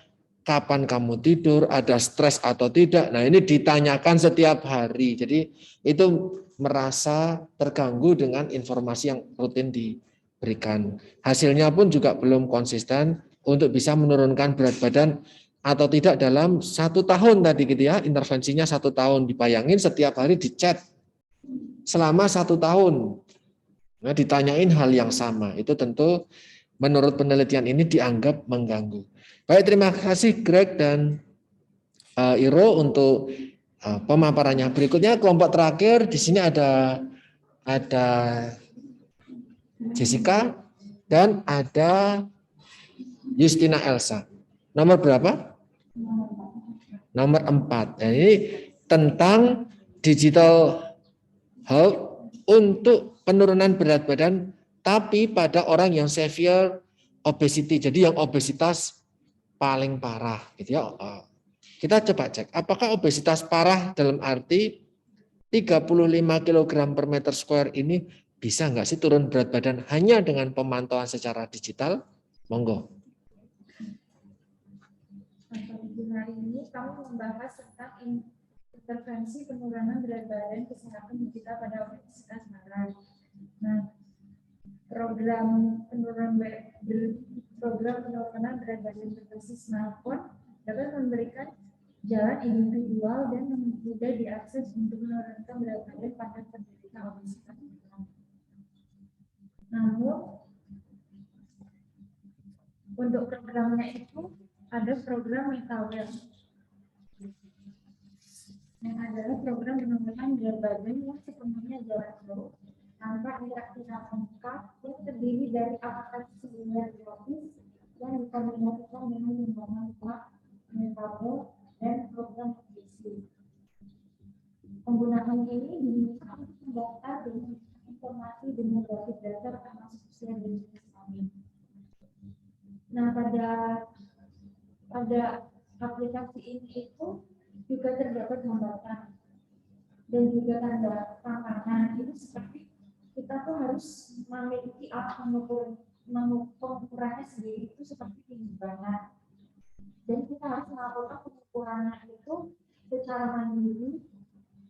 Speaker 1: kapan kamu tidur, ada stres atau tidak. Nah, ini ditanyakan setiap hari. Jadi itu merasa terganggu dengan informasi yang rutin diberikan. Hasilnya pun juga belum konsisten untuk bisa menurunkan berat badan atau tidak dalam 1 tahun tadi gitu ya. Intervensinya 1 tahun, dibayangin setiap hari dichat selama 1 tahun. Nah, ditanyain hal yang sama, itu tentu menurut penelitian ini dianggap mengganggu. Baik, terima kasih Greg dan Iro untuk pemaparannya. Berikutnya kelompok terakhir di sini ada Jessica dan ada Justina Elsa. Nomor berapa? Nomor 4. Nah, ini tentang digital health untuk penurunan berat badan, tapi pada orang yang severe obesity, jadi yang obesitas paling parah, gitu ya. Kita coba cek, apakah obesitas parah dalam arti 35 kg per meter square ini bisa nggak sih turun berat badan hanya dengan pemantauan secara digital? Monggo.
Speaker 2: Hari ini kami membahas tentang intervensi penurunan berat badan kesehatan digital pada Universitas Semarang. Nah, program penurunan berat badan berbasis smartphone dapat memberikan jalan individual dan mudah diakses untuk menurunkan berat badan pada penderita obesitas. Namun, untuk programnya itu ada program Metawell yang adalah program penurunan berat badan yang sepenuhnya jalan terus tanpa aktivitas lengkap yang terdiri dari aplikasi gratis yang dikombinasikan dengan lembaga lemak, Metawell, dan program nutrisi. Penggunaan ini diminta untuk mendaftar dengan informasi demografis dasar termasuk usia dan jenis kelamin. Nah, pada aplikasi ini itu juga terdapat hambatan dan juga tanda tantangan. Itu seperti kita tuh harus memiliki pengukurannya sendiri itu seperti timbangan. Dan kita harus melakukan pengukurannya itu secara mandiri,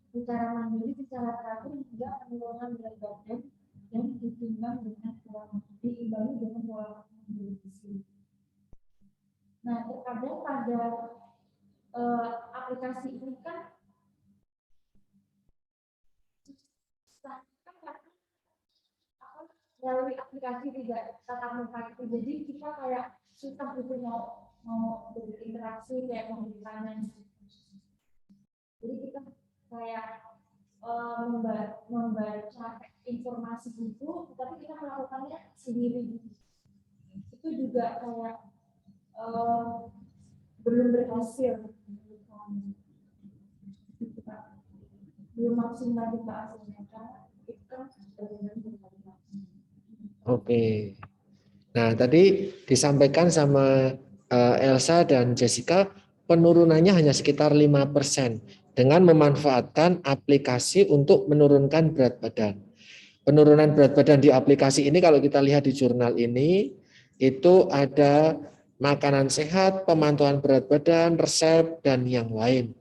Speaker 2: secara teratur hingga penurunan berat badan yang diimbangi dengan pola nutrisi. Nah, terkadang pada aplikasi ini kan melalui aplikasi tidak tatap muka itu, jadi kita kayak susah gitu mau berinteraksi kayak mau ditanya. Jadi kita kayak membaca informasi itu, tapi kita melakukannya sendiri. Itu juga kayak belum berhasil, belum maksimal kita hasilnya.
Speaker 1: Oke. Nah, tadi disampaikan sama Elsa dan Jessica, penurunannya hanya sekitar 5% dengan memanfaatkan aplikasi untuk menurunkan berat badan. Penurunan berat badan di aplikasi ini kalau kita lihat di jurnal ini, itu ada makanan sehat, pemantauan berat badan, resep, dan yang lain.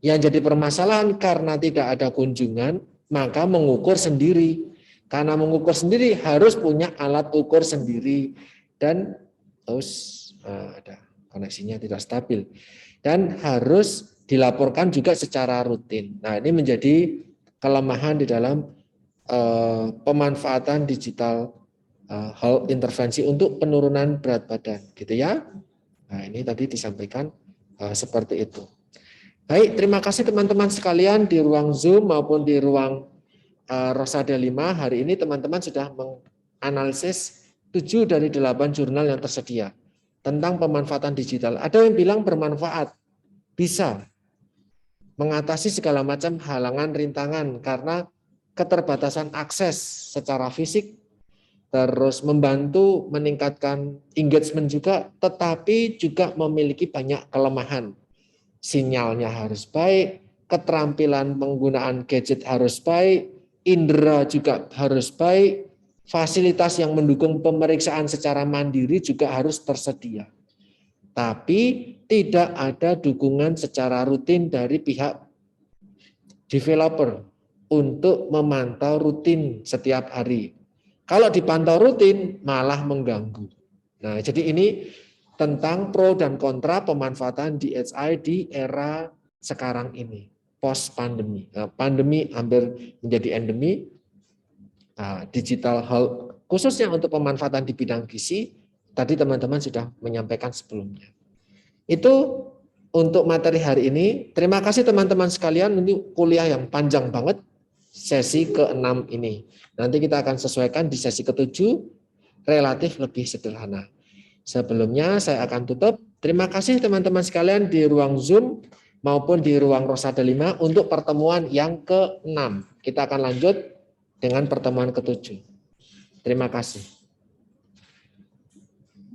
Speaker 1: Yang jadi permasalahan karena tidak ada kunjungan, maka mengukur sendiri. Karena mengukur sendiri harus punya alat ukur sendiri dan ada koneksinya tidak stabil dan harus dilaporkan juga secara rutin. Nah, ini menjadi kelemahan di dalam pemanfaatan digital health intervensi untuk penurunan berat badan, gitu ya. Nah, ini tadi disampaikan seperti itu. Baik, terima kasih teman-teman sekalian di ruang Zoom maupun di ruang Rosada 5. Hari ini teman-teman sudah menganalisis 7 dari 8 jurnal yang tersedia tentang pemanfaatan digital. Ada yang bilang bermanfaat, bisa mengatasi segala macam halangan, rintangan karena keterbatasan akses secara fisik, terus membantu meningkatkan engagement juga, tetapi juga memiliki banyak kelemahan. Sinyalnya harus baik, keterampilan penggunaan gadget harus baik, indera juga harus baik, fasilitas yang mendukung pemeriksaan secara mandiri juga harus tersedia. Tapi tidak ada dukungan secara rutin dari pihak developer untuk memantau rutin setiap hari. Kalau dipantau rutin malah mengganggu. Nah, jadi ini tentang pro dan kontra pemanfaatan DHI di era sekarang ini. Post pandemi, pandemi hampir menjadi endemi, digital health khususnya untuk pemanfaatan di bidang gizi, tadi teman-teman sudah menyampaikan sebelumnya. Itu untuk materi hari ini. Terima kasih teman-teman sekalian, ini kuliah yang panjang banget, sesi ke-6 ini. Nanti kita akan sesuaikan di sesi ke-7, relatif lebih sederhana. Sebelumnya saya akan tutup. Terima kasih teman-teman sekalian di ruang Zoom maupun di ruang Rosada 5 untuk pertemuan yang ke-6. Kita akan lanjut dengan pertemuan ke-7. Terima kasih.